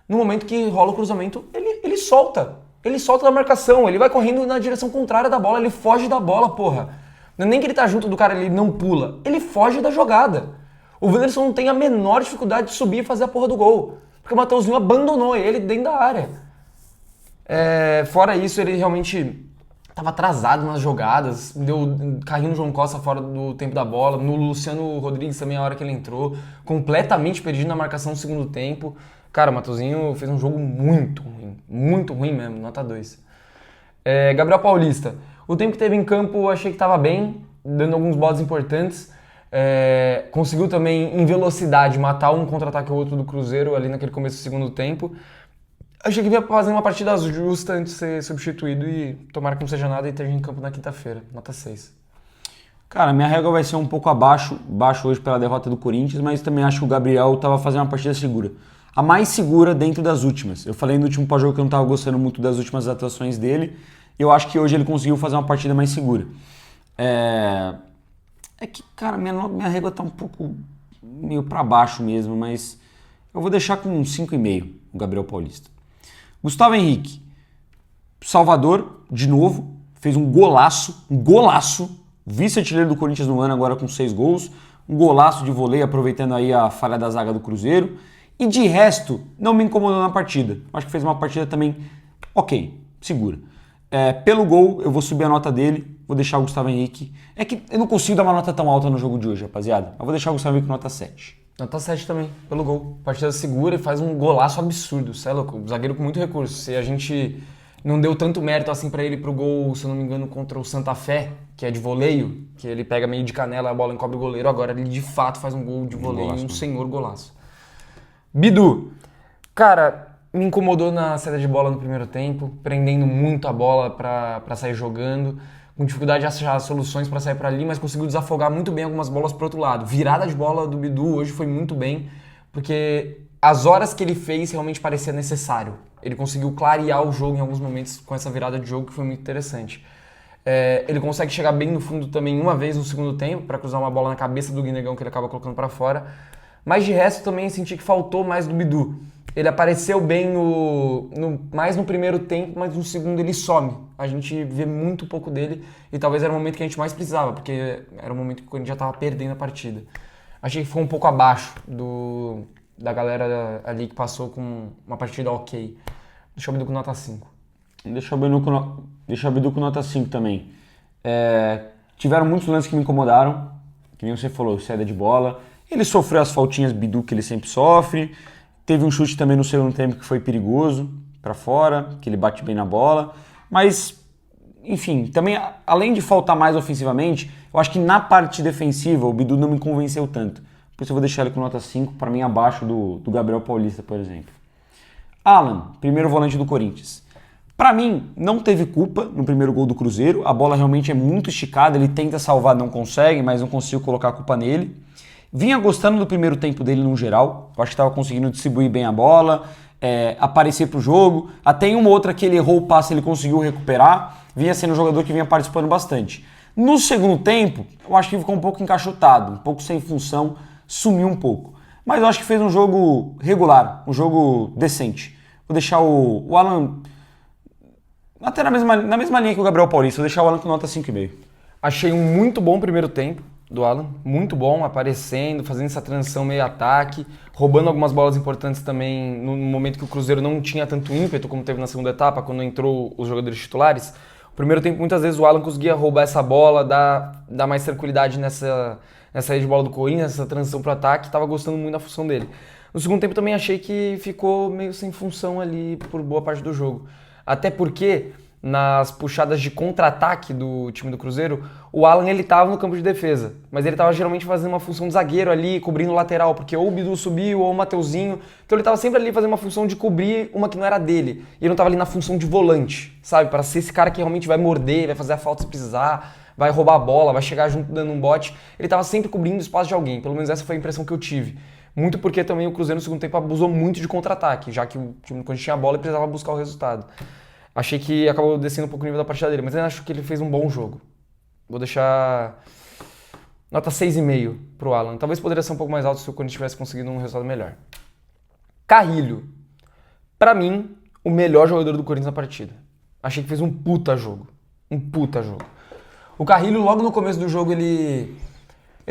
No momento que rola o cruzamento, ele solta. Ele solta da marcação, ele vai correndo na direção contrária da bola, ele foge da bola, porra. Não é nem que ele tá junto do cara, ele não pula. Ele foge da jogada. O Wanderson não tem a menor dificuldade de subir e fazer a porra do gol. Porque o Mateuzinho abandonou ele dentro da área. Fora isso, ele realmente estava atrasado nas jogadas, deu carrinho no João Costa fora do tempo da bola, no Luciano Rodrigues também a hora que ele entrou, completamente perdido na marcação no segundo tempo. Cara, o Matosinho fez um jogo muito ruim mesmo, nota 2. Gabriel Paulista, o tempo que teve em campo eu achei que estava bem, dando alguns botes importantes. Conseguiu também, em velocidade, matar um contra-ataque ou outro do Cruzeiro ali naquele começo do segundo tempo. Achei que ia fazer uma partida justa antes de ser substituído e tomara que não seja nada e esteja em campo na quinta-feira. Nota 6. Cara, minha régua vai ser um pouco baixo hoje pela derrota do Corinthians, mas também acho que o Gabriel estava fazendo uma partida segura. A mais segura dentro das últimas. Eu falei no último pós-jogo que eu não estava gostando muito das últimas atuações dele. Eu acho que hoje ele conseguiu fazer uma partida mais segura. Que, cara, minha régua tá um pouco meio para baixo mesmo, mas eu vou deixar com um 5,5 o Gabriel Paulista. Gustavo Henrique, Salvador, de novo, fez um golaço, vice-artilheiro do Corinthians no ano, agora com 6 gols, um golaço de voleio, aproveitando aí a falha da zaga do Cruzeiro, e de resto, não me incomodou na partida. Acho que fez uma partida também ok, segura. Pelo gol, eu vou subir a nota dele, vou deixar o Gustavo Henrique. É que eu não consigo dar uma nota tão alta no jogo de hoje, rapaziada. Eu vou deixar o Gustavo Henrique nota 7. Nota 7 também, pelo gol. Partida segura e faz um golaço absurdo, cê é louco. Zagueiro com muito recurso. Se a gente não deu tanto mérito assim pra ele pro gol, se eu não me engano, contra o Santa Fé, que é de voleio, que ele pega meio de canela, a bola encobre o goleiro, agora ele de fato faz um gol de voleio, um senhor golaço. Bidu, cara, me incomodou na saída de bola no primeiro tempo, prendendo muito a bola pra sair jogando, com dificuldade de achar soluções para sair para ali, mas conseguiu desafogar muito bem algumas bolas pro outro lado. Virada de bola do Bidu hoje foi muito bem, porque as horas que ele fez realmente parecia necessário. Ele conseguiu clarear o jogo em alguns momentos com essa virada de jogo que foi muito interessante. Ele consegue chegar bem no fundo também uma vez no segundo tempo para cruzar uma bola na cabeça do Guinegão que ele acaba colocando para fora. Mas de resto também senti que faltou mais do Bidu. Ele apareceu bem mais no primeiro tempo, mas no segundo ele some. A gente vê muito pouco dele e talvez era o momento que a gente mais precisava, porque era o momento que o Corinthians já estava perdendo a partida. Achei que ficou um pouco abaixo da galera ali que passou com uma partida ok. Deixa o Bidu com nota 5. Deixa o Bidu com nota 5 também. Tiveram muitos lances que me incomodaram, que nem você falou, saída de bola. Ele sofreu as faltinhas Bidu que ele sempre sofre. Teve um chute também no segundo tempo que foi perigoso, para fora, que ele bate bem na bola. Mas, enfim, também, além de faltar mais ofensivamente, eu acho que na parte defensiva o Bidu não me convenceu tanto. Por isso eu vou deixar ele com nota 5, para mim abaixo do Gabriel Paulista, por exemplo. Alan, primeiro volante do Corinthians. Para mim, não teve culpa no primeiro gol do Cruzeiro. A bola realmente é muito esticada, ele tenta salvar, não consegue, mas não consigo colocar a culpa nele. Vinha gostando do primeiro tempo dele no geral, eu acho que estava conseguindo distribuir bem a bola, aparecer pro jogo, até em uma outra que ele errou o passe ele conseguiu recuperar, vinha sendo um jogador que vinha participando bastante. No segundo tempo, eu acho que ficou um pouco encaixotado, um pouco sem função, sumiu um pouco. Mas eu acho que fez um jogo regular, um jogo decente. Vou deixar o Alan até na mesma linha que o Gabriel Paulista, vou deixar o Alan com nota 5,5. Achei um muito bom primeiro tempo do Alan, muito bom, aparecendo, fazendo essa transição meio ataque, roubando algumas bolas importantes também no momento que o Cruzeiro não tinha tanto ímpeto como teve na segunda etapa, quando entrou os jogadores titulares. No primeiro tempo, muitas vezes o Alan conseguia roubar essa bola, dar mais tranquilidade nessa saída de bola do Corinthians, nessa transição para o ataque, estava gostando muito da função dele. No segundo tempo também achei que ficou meio sem função ali por boa parte do jogo. Até porque nas puxadas de contra-ataque do time do Cruzeiro, o Alan ele estava no campo de defesa, mas ele estava geralmente fazendo uma função de zagueiro ali, cobrindo o lateral, porque ou o Bidu subiu ou o Mateuzinho, então ele estava sempre ali fazendo uma função de cobrir uma que não era dele, e ele não estava ali na função de volante, sabe, para ser esse cara que realmente vai morder, vai fazer a falta se precisar, vai roubar a bola, vai chegar junto dando um bote, ele estava sempre cobrindo o espaço de alguém, pelo menos essa foi a impressão que eu tive. Muito porque também o Cruzeiro no segundo tempo abusou muito de contra-ataque, já que o time quando tinha a bola ele precisava buscar o resultado. Achei que acabou descendo um pouco o nível da partida dele, mas eu acho que ele fez um bom jogo. Vou deixar nota 6,5 pro Alan. Talvez poderia ser um pouco mais alto se o Corinthians tivesse conseguido um resultado melhor. Carrilho. Pra mim, o melhor jogador do Corinthians na partida. Achei que fez um puta jogo. Um puta jogo. O Carrilho, logo no começo do jogo, ele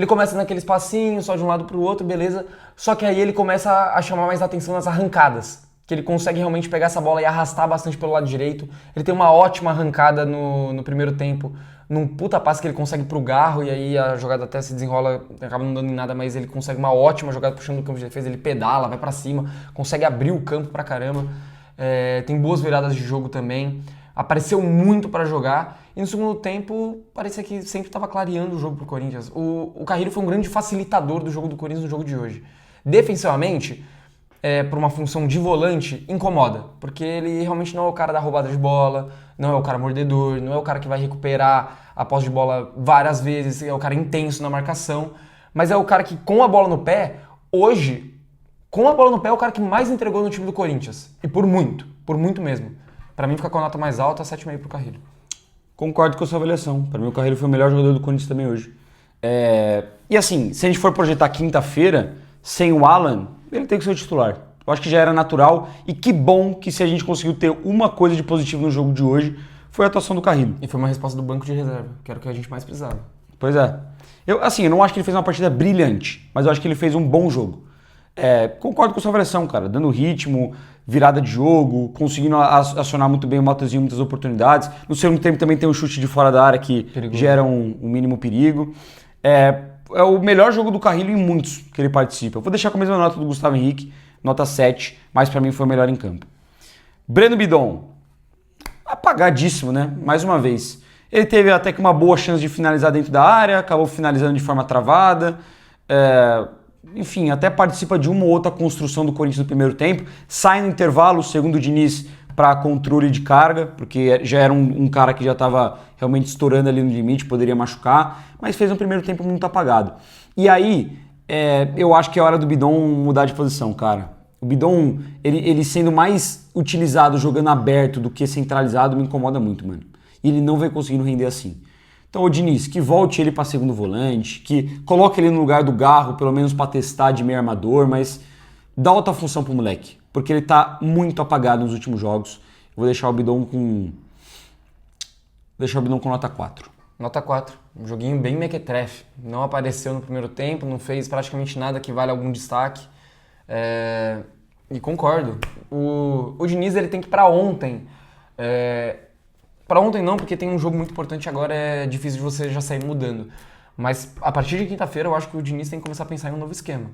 começa naquele espacinho, só de um lado pro outro, beleza. Só que aí ele começa a chamar mais atenção nas arrancadas. que ele consegue realmente pegar essa bola e arrastar bastante pelo lado direito. Ele tem uma ótima arrancada no primeiro tempo, num puta passe que ele consegue pro Garro, e aí a jogada até se desenrola, acaba não dando em nada, mas ele consegue uma ótima jogada puxando do campo de defesa, ele pedala, vai pra cima, consegue abrir o campo pra caramba, tem boas viradas de jogo também, apareceu muito pra jogar, e no segundo tempo parecia que sempre estava clareando o jogo pro Corinthians. O Carrilho foi um grande facilitador do jogo do Corinthians no jogo de hoje. Defensivamente, por uma função de volante, incomoda, porque ele realmente não é o cara da roubada de bola, não é o cara mordedor, não é o cara que vai recuperar a posse de bola várias vezes, é o cara intenso na marcação, mas é o cara que, com a bola no pé, hoje, com a bola no pé, é o cara que mais entregou no time do Corinthians, e por muito mesmo. Pra mim, fica com a nota mais alta, 7,5 pro Carrilho. Concordo com a sua avaliação. Para mim, o Carrilho foi o melhor jogador do Corinthians também hoje. E assim, se a gente for projetar quinta-feira, sem o Alan, ele tem que ser o titular. Eu acho que já era natural. E que bom que se a gente conseguiu ter uma coisa de positivo no jogo de hoje, foi a atuação do Carrilho. E foi uma resposta do banco de reserva, que era o que a gente mais precisava. Pois é. Eu não acho que ele fez uma partida brilhante, mas eu acho que ele fez um bom jogo. Concordo com a sua avaliação, cara. Dando ritmo, virada de jogo, conseguindo acionar muito bem o Matheusinho em muitas oportunidades. No segundo tempo também tem um chute de fora da área que Perigoso. Gera um mínimo perigo. É o melhor jogo do Carrilho em muitos que ele participa. Eu vou deixar com a mesma nota do Gustavo Henrique, nota 7, mas pra mim foi o melhor em campo. Breno Bidon, apagadíssimo, né? Mais uma vez. Ele teve até que uma boa chance de finalizar dentro da área, acabou finalizando de forma travada. Enfim, até participa de uma ou outra construção do Corinthians no primeiro tempo. Sai no intervalo, segundo o Diniz, para controle de carga, porque já era um cara que já estava realmente estourando ali no limite, poderia machucar, mas fez um primeiro tempo muito apagado. E aí, eu acho que é hora do Bidon mudar de posição, cara. O Bidon, ele sendo mais utilizado jogando aberto do que centralizado, me incomoda muito, mano. E ele não vai conseguindo render assim. Então, o Diniz, que volte ele para segundo volante, que coloque ele no lugar do Garro, pelo menos para testar de meio armador, mas dá outra função pro moleque, porque ele tá muito apagado nos últimos jogos. Eu vou deixar o Bidon com nota 4. Nota 4. Um joguinho bem mequetrefe. Não apareceu no primeiro tempo, não fez praticamente nada que vale algum destaque. E concordo. O Diniz ele tem que ir pra ontem. Para ontem não, porque tem um jogo muito importante agora, é difícil de você já sair mudando. Mas a partir de quinta-feira eu acho que o Diniz tem que começar a pensar em um novo esquema.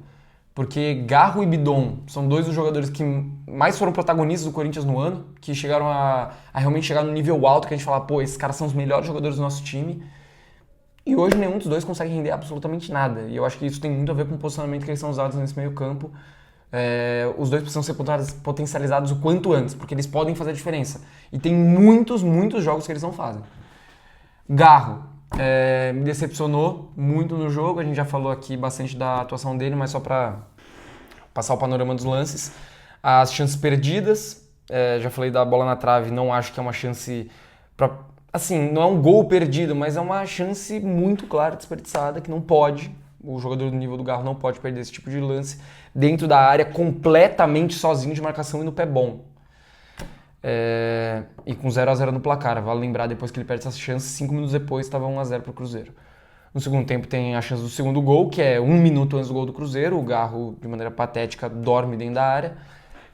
Porque Garro e Bidon são dois dos jogadores que mais foram protagonistas do Corinthians no ano, que chegaram a realmente chegar no nível alto, que a gente fala, pô, esses caras são os melhores jogadores do nosso time. E hoje nenhum dos dois consegue render absolutamente nada. E eu acho que isso tem muito a ver com o posicionamento que eles são usados nesse meio campo. Os dois precisam ser potencializados o quanto antes, porque eles podem fazer a diferença. E tem muitos jogos que eles não fazem. Garro me decepcionou muito no jogo, a gente já falou aqui bastante da atuação dele, mas só para passar o panorama dos lances. As chances perdidas, já falei da bola na trave, não acho que é uma chance assim, não é um gol perdido, mas é uma chance muito clara, desperdiçada, que não pode. O jogador do nível do Garro não pode perder esse tipo de lance dentro da área, completamente sozinho de marcação e no pé bom. E com 0-0 no placar. Vale lembrar, depois que ele perde essa chance, 5 minutos depois estava 1-0 pro Cruzeiro. No segundo tempo tem a chance do segundo gol, que é 1 minuto antes do gol do Cruzeiro. O Garro, de maneira patética, dorme dentro da área.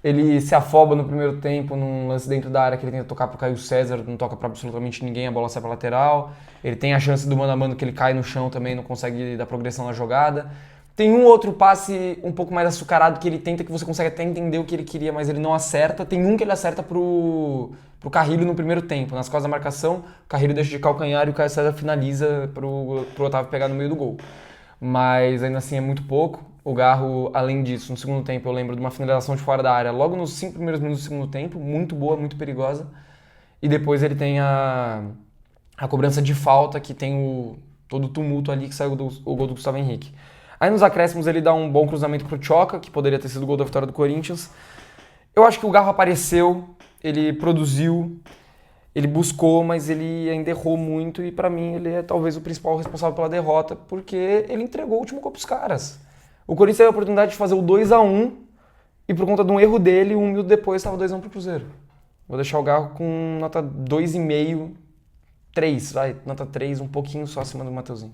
Ele se afoba no primeiro tempo num lance dentro da área que ele tenta tocar pro Caio César, não toca pra absolutamente ninguém, a bola sai pra lateral. Ele tem a chance do mano a mano que ele cai no chão também, não consegue dar progressão na jogada. Tem um outro passe um pouco mais açucarado que ele tenta, que você consegue até entender o que ele queria, mas ele não acerta. Tem um que ele acerta pro Carrilho no primeiro tempo, nas costas da marcação, o Carrilho deixa de calcanhar e o Caio César finaliza pro Otávio pegar no meio do gol. Mas ainda assim é muito pouco. O Garro, além disso, no segundo tempo eu lembro de uma finalização de fora da área, logo nos 5 primeiros minutos do segundo tempo, muito boa, muito perigosa. E depois ele tem a cobrança de falta, que tem todo o tumulto ali que saiu o gol do Gustavo Henrique. Aí nos acréscimos ele dá um bom cruzamento pro Tchoca, que poderia ter sido o gol da vitória do Corinthians. Eu acho que o Garro apareceu, ele produziu, ele buscou, mas ele ainda errou muito e pra mim ele é talvez o principal responsável pela derrota, porque ele entregou o último gol pros caras. O Corinthians teve a oportunidade de fazer o 2-1 e por conta de um erro dele, 1 minuto depois estava 2-1 pro Cruzeiro. Vou deixar o Garro com nota 2,5, 3, vai, nota 3, um pouquinho só acima do Matheusinho.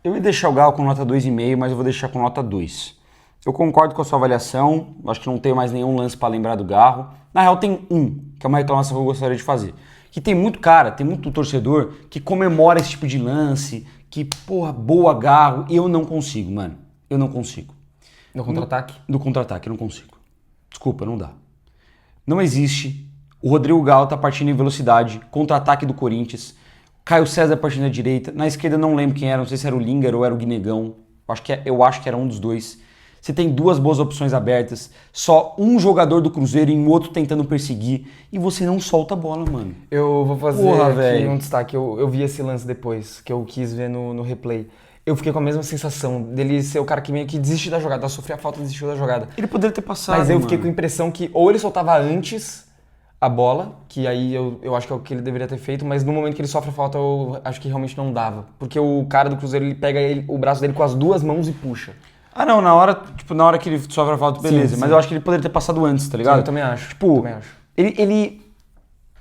Eu ia deixar o Garro com nota 2,5, mas eu vou deixar com nota 2. Eu concordo com a sua avaliação, acho que não tenho mais nenhum lance para lembrar do Garro. Na real tem um, que é uma reclamação que eu gostaria de fazer. Que tem muito cara, tem muito torcedor que comemora esse tipo de lance, que, porra, boa Garro, e eu não consigo, mano. Eu não consigo. No contra-ataque? No contra-ataque, eu não consigo. Desculpa, não dá. Não existe. O Rodrigo Garro tá partindo em velocidade, contra-ataque do Corinthians. Caio César partindo à direita. Na esquerda não lembro quem era, não sei se era o Linger ou era o Guinegão. Eu acho que era um dos dois. Você tem duas boas opções abertas, só um jogador do Cruzeiro e um outro tentando perseguir, e você não solta a bola, mano. Eu vou fazer Porra, aqui velho. um destaque. Eu vi esse lance depois, que eu quis ver no replay. Eu fiquei com a mesma sensação dele ser o cara que meio que desiste da jogada, sofrer a falta e desistiu da jogada. Ele poderia ter passado, Mas eu fiquei com a mano. impressão que ou ele soltava antes a bola, que aí eu acho que é o que ele deveria ter feito, mas no momento que ele sofre a falta eu acho que realmente não dava. Porque o cara do Cruzeiro, ele pega o braço dele com as duas mãos e puxa. Ah, não, na hora que ele sofre a falta, beleza. Sim, mas sim. eu acho que ele poderia ter passado antes, tá ligado? Eu também acho. Tipo, também acho. ele...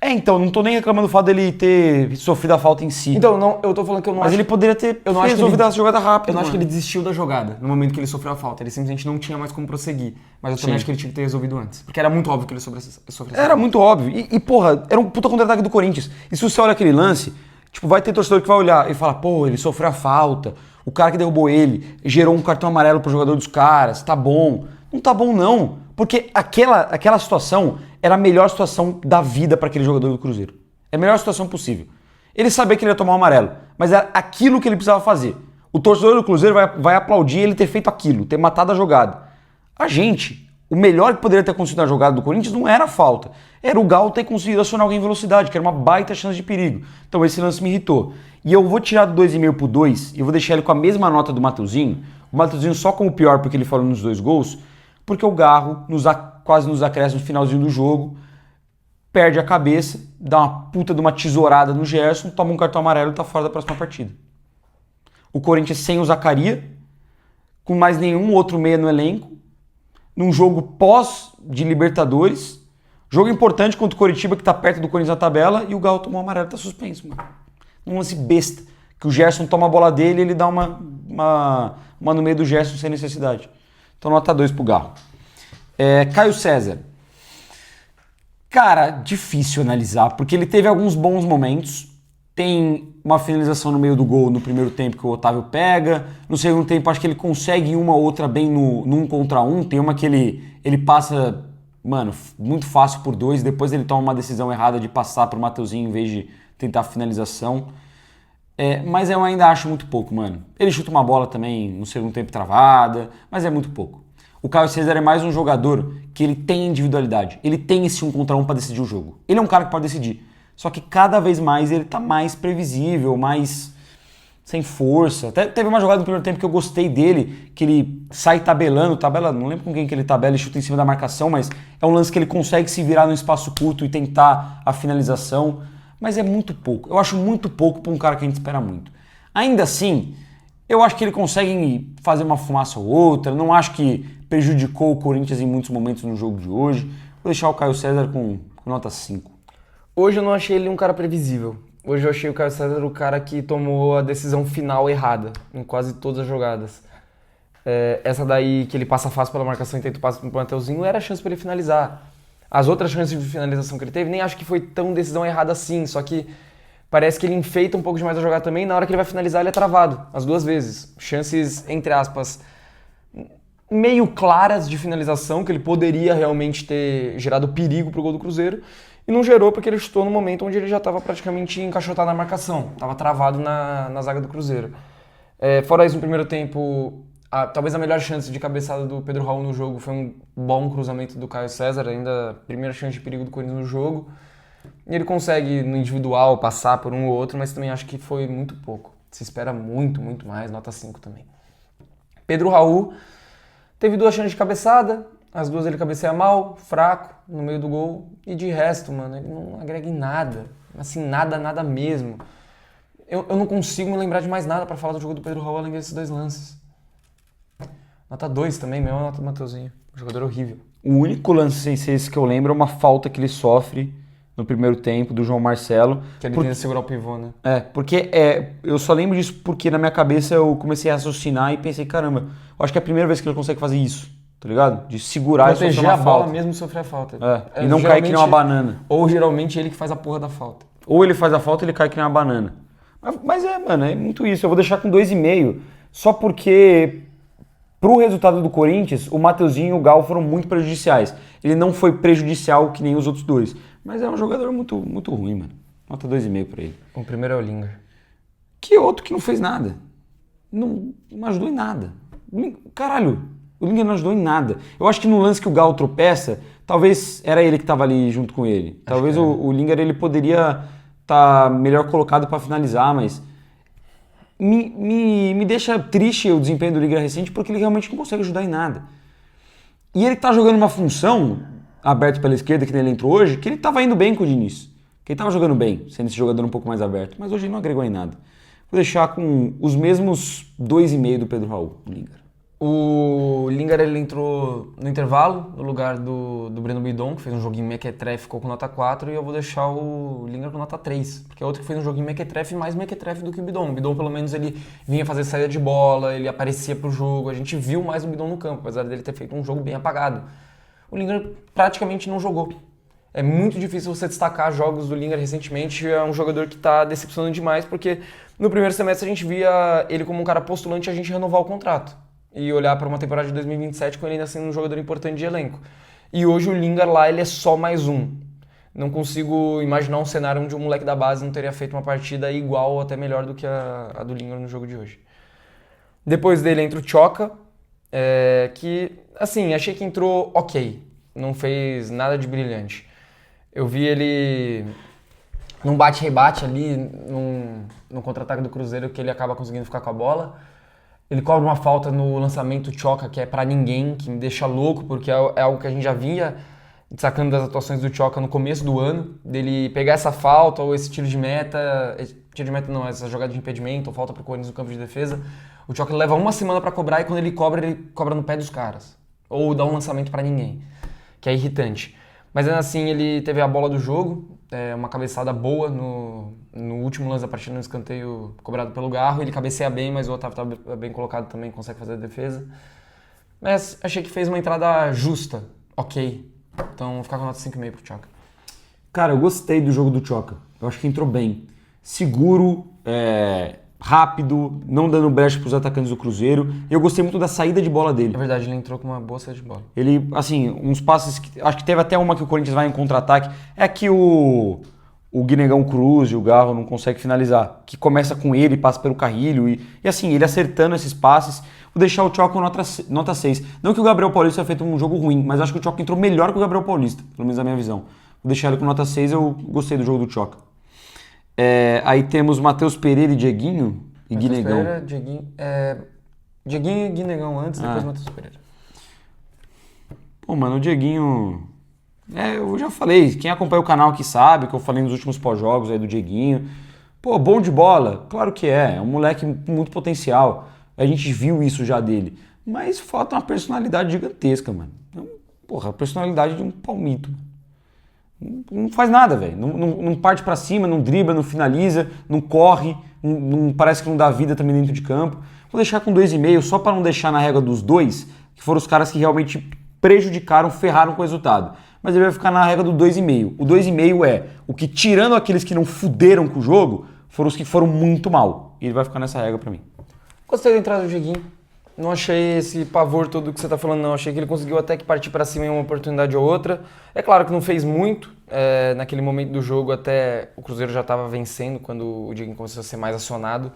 então, não tô nem reclamando do fato dele ter sofrido a falta em si. Então, não, eu tô falando que eu não mas acho... ele poderia ter eu não acho que resolvido ele- a jogada rápido, Eu não acho que mano. ele desistiu da jogada no momento que ele sofreu a falta. Ele simplesmente não tinha mais como prosseguir. Mas eu também Sim. acho que ele tinha que ter resolvido antes. Porque era muito óbvio que ele sofresse essa Era muito óbvio. E, porra, era um puta contra-ataque do Corinthians. E se você olha aquele lance, tipo, vai ter torcedor que vai olhar e falar, pô, ele sofreu a falta, o cara que derrubou ele gerou um cartão amarelo pro jogador dos caras, tá bom. Não tá bom, não. Porque aquela situação era a melhor situação da vida para aquele jogador do Cruzeiro. É a melhor situação possível. Ele sabia que ele ia tomar um amarelo, mas era aquilo que ele precisava fazer. O torcedor do Cruzeiro vai aplaudir ele ter feito aquilo, ter matado a jogada. A gente, o melhor que poderia ter conseguido na jogada do Corinthians não era a falta. Era o Galo ter conseguido acionar alguém em velocidade, que era uma baita chance de perigo. Então esse lance me irritou. E eu vou tirar do 2,5 pro 2 e eu vou deixar ele com a mesma nota do Mateuzinho. O Mateuzinho só como pior porque ele falou nos 2 gols, porque o Garro quase nos acréscimos no finalzinho do jogo, perde a cabeça, dá uma puta de uma tesourada no Gerson, toma um cartão amarelo e tá fora da próxima partida. O Corinthians sem o Zaccaria, com mais nenhum outro meia no elenco, num jogo pós de Libertadores, jogo importante contra o Coritiba que tá perto do Corinthians na tabela, e o Galo tomou o amarelo, tá suspenso, mano. Um lance besta, que o Gerson toma a bola dele e ele dá uma no meio do Gerson sem necessidade. Então nota 2 pro Galo. Caio César. Cara, difícil analisar, porque ele teve alguns bons momentos. Tem uma finalização no meio do gol no primeiro tempo que o Otávio pega. No segundo tempo, acho que ele consegue uma ou outra bem no 1 contra 1. Tem uma que ele passa, mano, muito fácil por 2. Depois ele toma uma decisão errada de passar pro Mateuzinho em vez de tentar a finalização. Mas eu ainda acho muito pouco, mano. Ele chuta uma bola também no segundo tempo travada, mas é muito pouco. O Caio César é mais um jogador que ele tem individualidade. Ele tem esse 1 contra 1 para decidir o jogo. Ele é um cara que pode decidir. Só que cada vez mais ele tá mais previsível, mais sem força. Até teve uma jogada no primeiro tempo que eu gostei dele, que ele sai tabelando, não lembro com quem que ele tabela e chuta em cima da marcação, mas é um lance que ele consegue se virar num espaço curto e tentar a finalização. Mas é muito pouco. Eu acho muito pouco para um cara que a gente espera muito. Ainda assim, eu acho que ele consegue fazer uma fumaça ou outra. Não acho que prejudicou o Corinthians em muitos momentos no jogo de hoje. Vou deixar o Caio César com nota 5. Hoje eu não achei ele um cara previsível. Hoje eu achei o Caio César o cara que tomou a decisão final errada em quase todas as jogadas. Essa daí que ele passa fácil pela marcação e tenta o passe pro Mateuzinho era a chance para ele finalizar. As outras chances de finalização que ele teve, nem acho que foi tão decisão errada assim, só que parece que ele enfeita um pouco demais a jogada também, e na hora que ele vai finalizar ele é travado, as duas vezes. Chances, entre aspas, meio claras de finalização, que ele poderia realmente ter gerado perigo pro gol do Cruzeiro, e não gerou porque ele chutou no momento onde ele já estava praticamente encaixotado na marcação, estava travado na zaga do Cruzeiro. Fora isso, no primeiro tempo, talvez a melhor chance de cabeçada do Pedro Raul no jogo foi um bom cruzamento do Caio César, ainda a primeira chance de perigo do Corinthians no jogo. E ele consegue, no individual, passar por um ou outro, mas também acho que foi muito pouco. Se espera muito, muito mais, nota 5 também. Pedro Raul teve 2 chances de cabeçada, as 2 ele cabeceia mal, fraco, no meio do gol. E de resto, mano, ele não agrega em nada. Assim, nada mesmo. Eu não consigo me lembrar de mais nada pra falar do jogo do Pedro Raul além desses 2 lances. Nota 2 também, mesma nota do Mateuzinho. Um jogador horrível. O único lance sem ser esse que eu lembro é uma falta que ele sofre no primeiro tempo, do João Marcelo. Que ele Por- tenta segurar o pivô, né? porque eu só lembro disso porque na minha cabeça eu comecei a raciocinar e pensei, caramba, eu acho que é a primeira vez que ele consegue fazer isso, tá ligado? De segurar e Proteger sofrer uma a bola falta. mesmo sofrer a falta. E não cair que nem uma Geralmente- banana. Ou geralmente ele que faz a porra da falta. Ou ele faz a falta ou ele cai que nem uma banana. Mas mano, é muito isso. Eu vou deixar com 2,5, só porque pro resultado do Corinthians, o Mateuzinho e o Gal foram muito prejudiciais. Ele não foi prejudicial que nem os outros dois. Mas é um jogador muito, muito ruim, mano. Nota 2,5 pra ele. O primeiro é o Lingard. Que outro que não fez nada. Não ajudou em nada. Caralho, o Lingard não ajudou em nada. Eu acho que no lance que o Gal tropeça, talvez era ele que tava ali junto com ele. Talvez o Lingard ele poderia estar melhor colocado pra finalizar, mas me deixa triste o desempenho do Lingard recente porque ele realmente não consegue ajudar em nada. E ele tá jogando uma função aberto pela esquerda, que nem ele entrou hoje, que ele tava indo bem com o Diniz. Que ele tava jogando bem, sendo esse jogador um pouco mais aberto. Mas hoje ele não agregou em nada. Vou deixar com os mesmos 2,5 do Pedro Raul, o Lingard. O Lingard ele entrou no intervalo, no lugar do Breno Bidon, que fez um joguinho mequetrefe, ficou com nota 4, e eu vou deixar o Lingard com nota 3, porque é outro que fez um joguinho mequetrefe, mais mequetrefe do que o Bidon. O Bidon, pelo menos, ele vinha fazer saída de bola, ele aparecia pro jogo, a gente viu mais o Bidon no campo, apesar dele ter feito um jogo bem apagado. O Lingard praticamente não jogou. É muito difícil você destacar jogos do Lingard recentemente, é um jogador que está decepcionando demais, porque no primeiro semestre a gente via ele como um cara postulante a gente renovar o contrato e olhar para uma temporada de 2027 com ele ainda sendo um jogador importante de elenco. E hoje o Lingard lá, ele é só mais um. Não consigo imaginar um cenário onde um moleque da base não teria feito uma partida igual ou até melhor do que a do Lingard no jogo de hoje. Depois dele entra o Tchoka, que, assim, achei que entrou ok, não fez nada de brilhante. Eu vi ele num bate-rebate ali, num contra-ataque do Cruzeiro, que ele acaba conseguindo ficar com a bola. Ele cobra uma falta no lançamento Tchoka, que é pra ninguém, que me deixa louco, porque é algo que a gente já vinha destacando das atuações do Tchoka no começo do ano, dele pegar essa falta ou esse tiro de meta, essa jogada de impedimento ou falta pro Corinthians no campo de defesa. O Tchoka leva uma semana pra cobrar e quando ele cobra no pé dos caras. Ou dá um lançamento pra ninguém, que é irritante. Mas ainda assim, ele teve a bola do jogo, uma cabeçada boa no último lance da partida, no escanteio cobrado pelo Garro. Ele cabeceia bem, mas o Otávio tá bem colocado também, consegue fazer a defesa. Mas achei que fez uma entrada justa, ok. Então vou ficar com nota 5,5 pro Tchoka. Cara, eu gostei do jogo do Tchoka. Eu acho que entrou bem. Seguro, rápido, não dando brecha pros atacantes do Cruzeiro. Eu gostei muito da saída de bola dele. É verdade, ele entrou com uma boa saída de bola. Ele, assim, uns passes que... Acho que teve até uma que o Corinthians vai em contra-ataque. É que o Guinegão Cruz e o Garro não conseguem finalizar. Que começa com ele, passa pelo Carrilho. E assim, ele acertando esses passes. Vou deixar o Tchoka com nota 6. Não que o Gabriel Paulista tenha feito um jogo ruim, mas acho que o Tchoka entrou melhor que o Gabriel Paulista. Pelo menos na minha visão. Vou deixar ele com nota 6, eu gostei do jogo do Tchoka. Aí temos Matheus Pereira e Dieguinho e Guinegão. Pereira, Dieguinho e Guinegão antes, depois Matheus Pereira. Pô, mano, o Dieguinho... eu já falei, quem acompanha o canal que sabe, que eu falei nos últimos pós-jogos aí do Dieguinho. Pô, bom de bola, claro que é um moleque com muito potencial. A gente viu isso já dele. Mas falta uma personalidade gigantesca, mano. Porra, a personalidade de um palmito. Não faz nada, velho. Não parte pra cima, não dribla, não finaliza, não corre, parece que não dá vida também dentro de campo. Vou deixar com 2,5 só pra não deixar na régua dos dois, que foram os caras que realmente prejudicaram, ferraram com o resultado. Mas ele vai ficar na regra do 2,5. O 2,5 é o que, tirando aqueles que não fuderam com o jogo, foram os que foram muito mal. E ele vai ficar nessa regra pra mim. Gostei da entrada do Dieguinho. Não achei esse pavor todo que você tá falando, não. Achei que ele conseguiu até que partir pra cima em uma oportunidade ou outra. É claro que não fez muito. Naquele momento do jogo, até o Cruzeiro já estava vencendo quando o Dieguinho começou a ser mais acionado.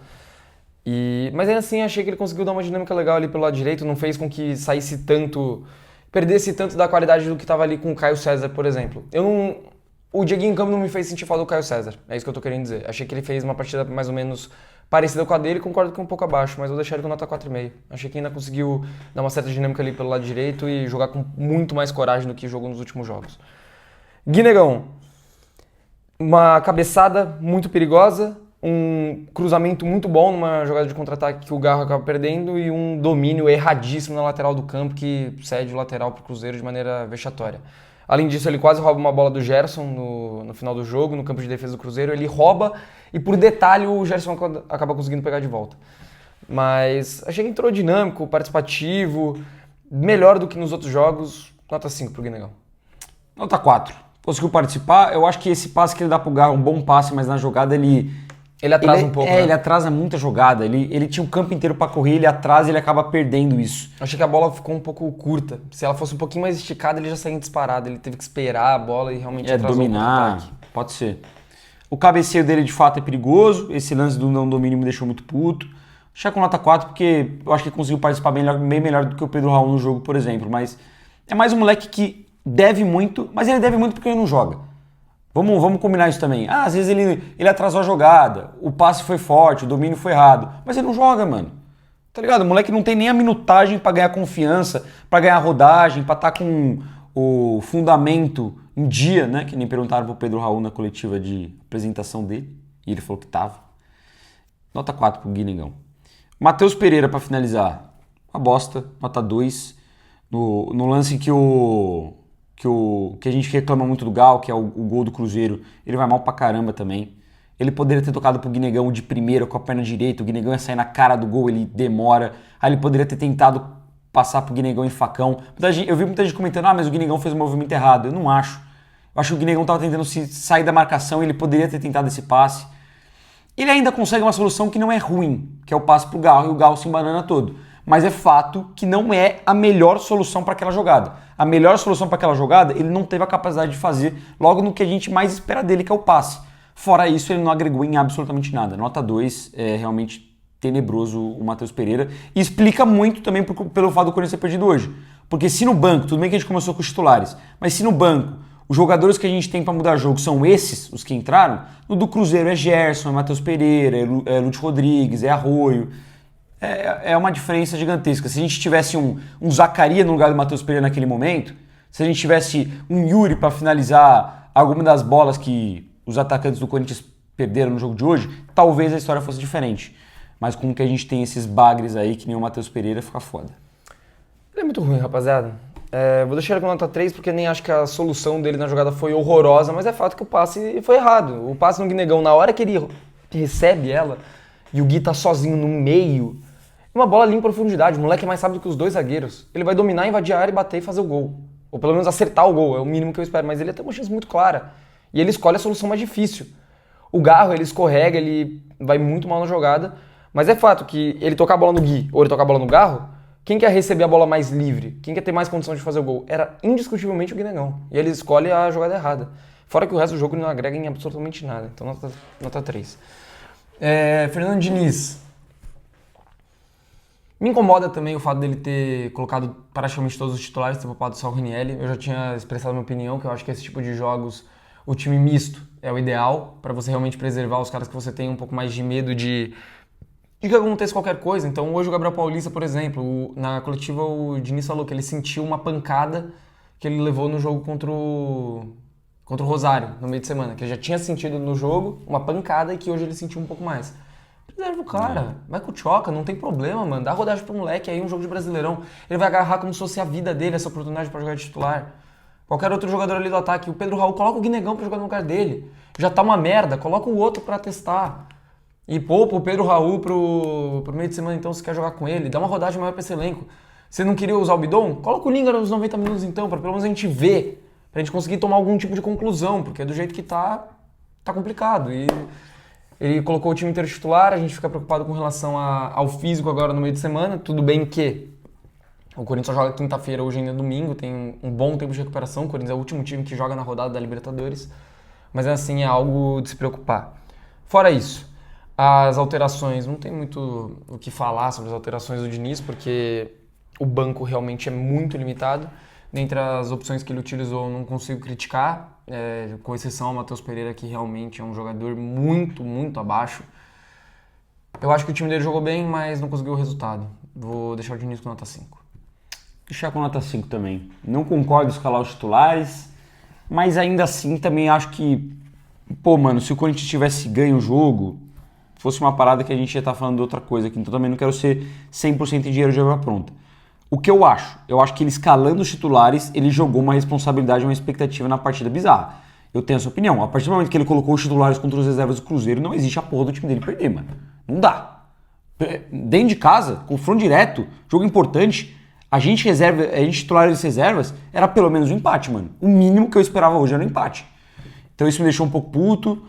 Mas ainda assim, achei que ele conseguiu dar uma dinâmica legal ali pelo lado direito. Não fez com que saísse tanto... perdesse tanto da qualidade do que estava ali com o Caio César, por exemplo. O Dieguinho em campo não me fez sentir falta do Caio César. É isso que eu tô querendo dizer. Achei que ele fez uma partida mais ou menos parecida com a dele, concordo que um pouco abaixo, mas eu vou deixar ele com nota 4,5. Achei que ainda conseguiu dar uma certa dinâmica ali pelo lado direito e jogar com muito mais coragem do que jogou nos últimos jogos. Guinegão. Uma cabeçada muito perigosa, um cruzamento muito bom numa jogada de contra-ataque que o Garro acaba perdendo e um domínio erradíssimo na lateral do campo que cede o lateral para o Cruzeiro de maneira vexatória. Além disso, ele quase rouba uma bola do Gerson no final do jogo, no campo de defesa do Cruzeiro. Ele rouba e, por detalhe, o Gerson acaba conseguindo pegar de volta. Mas achei que entrou dinâmico, participativo, melhor do que nos outros jogos. Nota 5 pro Guinegão. Nota 4. Conseguiu participar. Eu acho que esse passe que ele dá pro Garro é um bom passe, mas na jogada ele atrasa um pouco, né? Ele atrasa muita jogada. Ele tinha o campo inteiro pra correr, ele atrasa e ele acaba perdendo isso. Achei que a bola ficou um pouco curta. Se ela fosse um pouquinho mais esticada, ele já saía disparado. Ele teve que esperar a bola e realmente atrasou dominar, o ataque. pode ser. O cabeceio dele de fato é perigoso. Esse lance do não domínio me deixou muito puto. Deixar com nota 4 porque eu acho que ele conseguiu participar bem melhor do que o Pedro Raul no jogo, por exemplo. Mas é mais um moleque que deve muito, mas ele deve muito porque ele não joga. Vamos combinar isso também. Às vezes ele atrasou a jogada, o passe foi forte, o domínio foi errado, mas ele não joga, mano. Tá ligado? O moleque não tem nem a minutagem pra ganhar confiança, pra ganhar rodagem, pra estar com o fundamento em dia, né? Que nem perguntaram pro Pedro Raul na coletiva de apresentação dele, e ele falou que tava. Nota 4 pro Guinegão. Matheus Pereira, pra finalizar, uma bosta, nota 2. No lance que a gente reclama muito do Gal, que é o gol do Cruzeiro, ele vai mal pra caramba também. Ele poderia ter tocado pro Guinegão de primeira com a perna direita, o Guinegão ia sair na cara do gol, ele demora. Aí ele poderia ter tentado passar pro Guinegão em facão. Eu vi muita gente comentando, mas o Guinegão fez o movimento errado. Eu não acho. Eu acho que o Guinegão tava tentando sair da marcação, ele poderia ter tentado esse passe. Ele ainda consegue uma solução que não é ruim, que é o passe pro Gal, e o Gal se embanana todo. Mas é fato que não é a melhor solução para aquela jogada. A melhor solução para aquela jogada, ele não teve a capacidade de fazer logo no que a gente mais espera dele, que é o passe. Fora isso, ele não agregou em absolutamente nada. Nota 2, é realmente tenebroso o Matheus Pereira. E explica muito também pelo fato do Corinthians ter perdido hoje. Porque se no banco, tudo bem que a gente começou com os titulares, mas se no banco os jogadores que a gente tem para mudar jogo são esses, os que entraram, no do Cruzeiro é Gerson, é Matheus Pereira, é Lúcio Rodrigues, é Arroio. É uma diferença gigantesca. Se a gente tivesse um Zaccaria no lugar do Matheus Pereira naquele momento, se a gente tivesse um Yuri para finalizar alguma das bolas que os atacantes do Corinthians perderam no jogo de hoje, talvez a história fosse diferente. Mas com que a gente tem esses bagres aí, que nem o Matheus Pereira, fica foda. Ele é muito ruim, rapaziada. Vou deixar ele com nota 3 porque nem acho que a solução dele na jogada foi horrorosa, mas é fato que o passe foi errado. O passe no Guinegão, na hora que ele recebe ela e o Gui tá sozinho no meio, uma bola ali em profundidade, o moleque é mais rápido que os dois zagueiros. Ele vai dominar, invadir a área e bater e fazer o gol. Ou pelo menos acertar o gol, é o mínimo que eu espero. Mas ele tem uma chance muito clara. E ele escolhe a solução mais difícil. O Garro, ele escorrega, ele vai muito mal na jogada. Mas é fato que ele tocar a bola no Gui ou ele tocar a bola no Garro, quem quer receber a bola mais livre? Quem quer ter mais condição de fazer o gol? Era indiscutivelmente o Guinegão. E ele escolhe a jogada errada. Fora que o resto do jogo não agrega em absolutamente nada. Então nota 3. Fernando Diniz. Me incomoda também o fato dele ter colocado praticamente todos os titulares, ter poupado só o Ranieri. Eu já tinha expressado minha opinião, que eu acho que esse tipo de jogos, o time misto é o ideal, para você realmente preservar os caras que você tem um pouco mais de medo de que aconteça qualquer coisa. Então hoje o Gabriel Paulista, por exemplo, na coletiva o Diniz falou que ele sentiu uma pancada que ele levou no jogo contra o Rosário, no meio de semana, que ele já tinha sentido no jogo uma pancada e que hoje ele sentiu um pouco mais. Preserva o cara, vai com o Tchoca, não tem problema, mano. Dá rodagem pro moleque aí, um jogo de Brasileirão. Ele vai agarrar como se fosse a vida dele, essa oportunidade pra jogar de titular. Qualquer outro jogador ali do ataque. O Pedro Raul, coloca o Guinegão pra jogar no lugar dele. Já tá uma merda, coloca o outro pra testar. E poupa o Pedro Raul pro meio de semana, então, se quer jogar com ele. Dá uma rodagem maior pra esse elenco. Você não queria usar o Bidon? Coloca o Linga nos 90 minutos então, pra pelo menos a gente ver. Pra gente conseguir tomar algum tipo de conclusão, porque do jeito que tá complicado. E ele colocou o time inteiro titular, a gente fica preocupado com relação ao físico agora no meio de semana. Tudo bem que o Corinthians só joga quinta-feira, hoje ainda é domingo, tem um bom tempo de recuperação. O Corinthians é o último time que joga na rodada da Libertadores. Mas assim, é algo de se preocupar. Fora isso, as alterações, não tem muito o que falar sobre as alterações do Diniz, porque o banco realmente é muito limitado. Dentre as opções que ele utilizou, não consigo criticar, com exceção ao Matheus Pereira, que realmente é um jogador muito, muito abaixo. Eu acho que o time dele jogou bem, mas não conseguiu o resultado. Vou deixar o Diniz com nota 5. Deixar com nota 5 também. Não concordo em escalar os titulares, mas ainda assim também acho que, mano, se o Corinthians tivesse ganho o jogo, fosse uma parada que a gente ia estar falando de outra coisa aqui. Então também não quero ser 100% em dinheiro de obra pronta. O que eu acho? Eu acho que ele escalando os titulares, ele jogou uma responsabilidade, uma expectativa na partida bizarra. Eu tenho essa opinião. A partir do momento que ele colocou os titulares contra os reservas do Cruzeiro, não existe a porra do time dele perder, mano. Não dá. Dentro de casa, confronto direto, jogo importante, a gente titular das reservas, era pelo menos um empate, mano. O mínimo que eu esperava hoje era um empate. Então isso me deixou um pouco puto.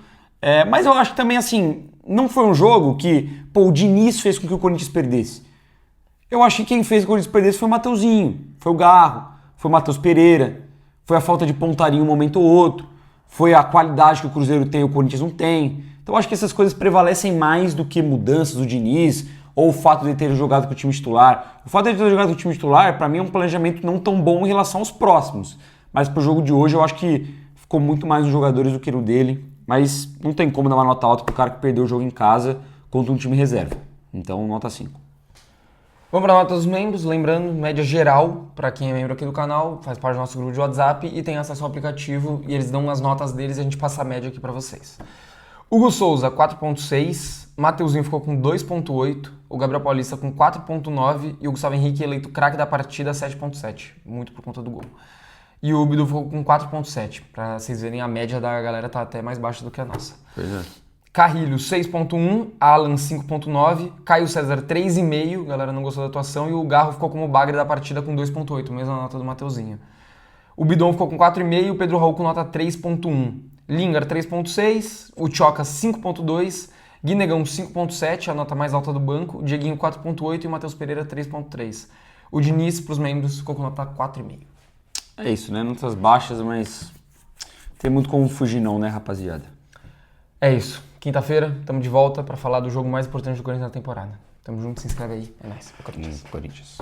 Mas eu acho que também, assim, não foi um jogo que, o Diniz fez com que o Corinthians perdesse. Eu acho que quem fez com que o Corinthians perdesse foi o Mateuzinho, foi o Garro, foi o Matheus Pereira, foi a falta de pontaria em um momento ou outro, foi a qualidade que o Cruzeiro tem e o Corinthians não tem. Então eu acho que essas coisas prevalecem mais do que mudanças do Diniz ou o fato de ele ter jogado com o time titular. O fato de ele ter jogado com o time titular, para mim, é um planejamento não tão bom em relação aos próximos. Mas pro jogo de hoje, eu acho que ficou muito mais nos jogadores do que no dele. Mas não tem como dar uma nota alta pro cara que perdeu o jogo em casa contra um time reserva. Então, nota 5. Vamos para a nota dos membros, lembrando, média geral, para quem é membro aqui do canal, faz parte do nosso grupo de WhatsApp e tem acesso ao aplicativo e eles dão as notas deles e a gente passa a média aqui para vocês. Hugo Souza, 4.6, Mateuzinho ficou com 2.8, o Gabriel Paulista com 4.9 e o Gustavo Henrique eleito craque da partida 7.7, muito por conta do gol. E o Bidu ficou com 4.7, para vocês verem a média da galera tá até mais baixa do que a nossa. Pois é. Carrilho, 6.1, Alan, 5.9, Caio César, 3.5, galera não gostou da atuação, e o Garro ficou como bagre da partida com 2.8, mesma nota do Mateuzinho. O Bidon ficou com 4.5 e o Pedro Raul com nota 3.1. Lingar, 3.6, o Choca, 5.2, Guinegão, 5.7, a nota mais alta do banco, Dieguinho, 4.8 e o Matheus Pereira, 3.3. O Diniz, para os membros, ficou com nota 4.5. É isso, né? Notas baixas, mas tem muito como fugir não, né, rapaziada? É isso. Quinta-feira, estamos de volta para falar do jogo mais importante do Corinthians na temporada. Tamo junto, se inscreve aí. É nóis. Corinthians.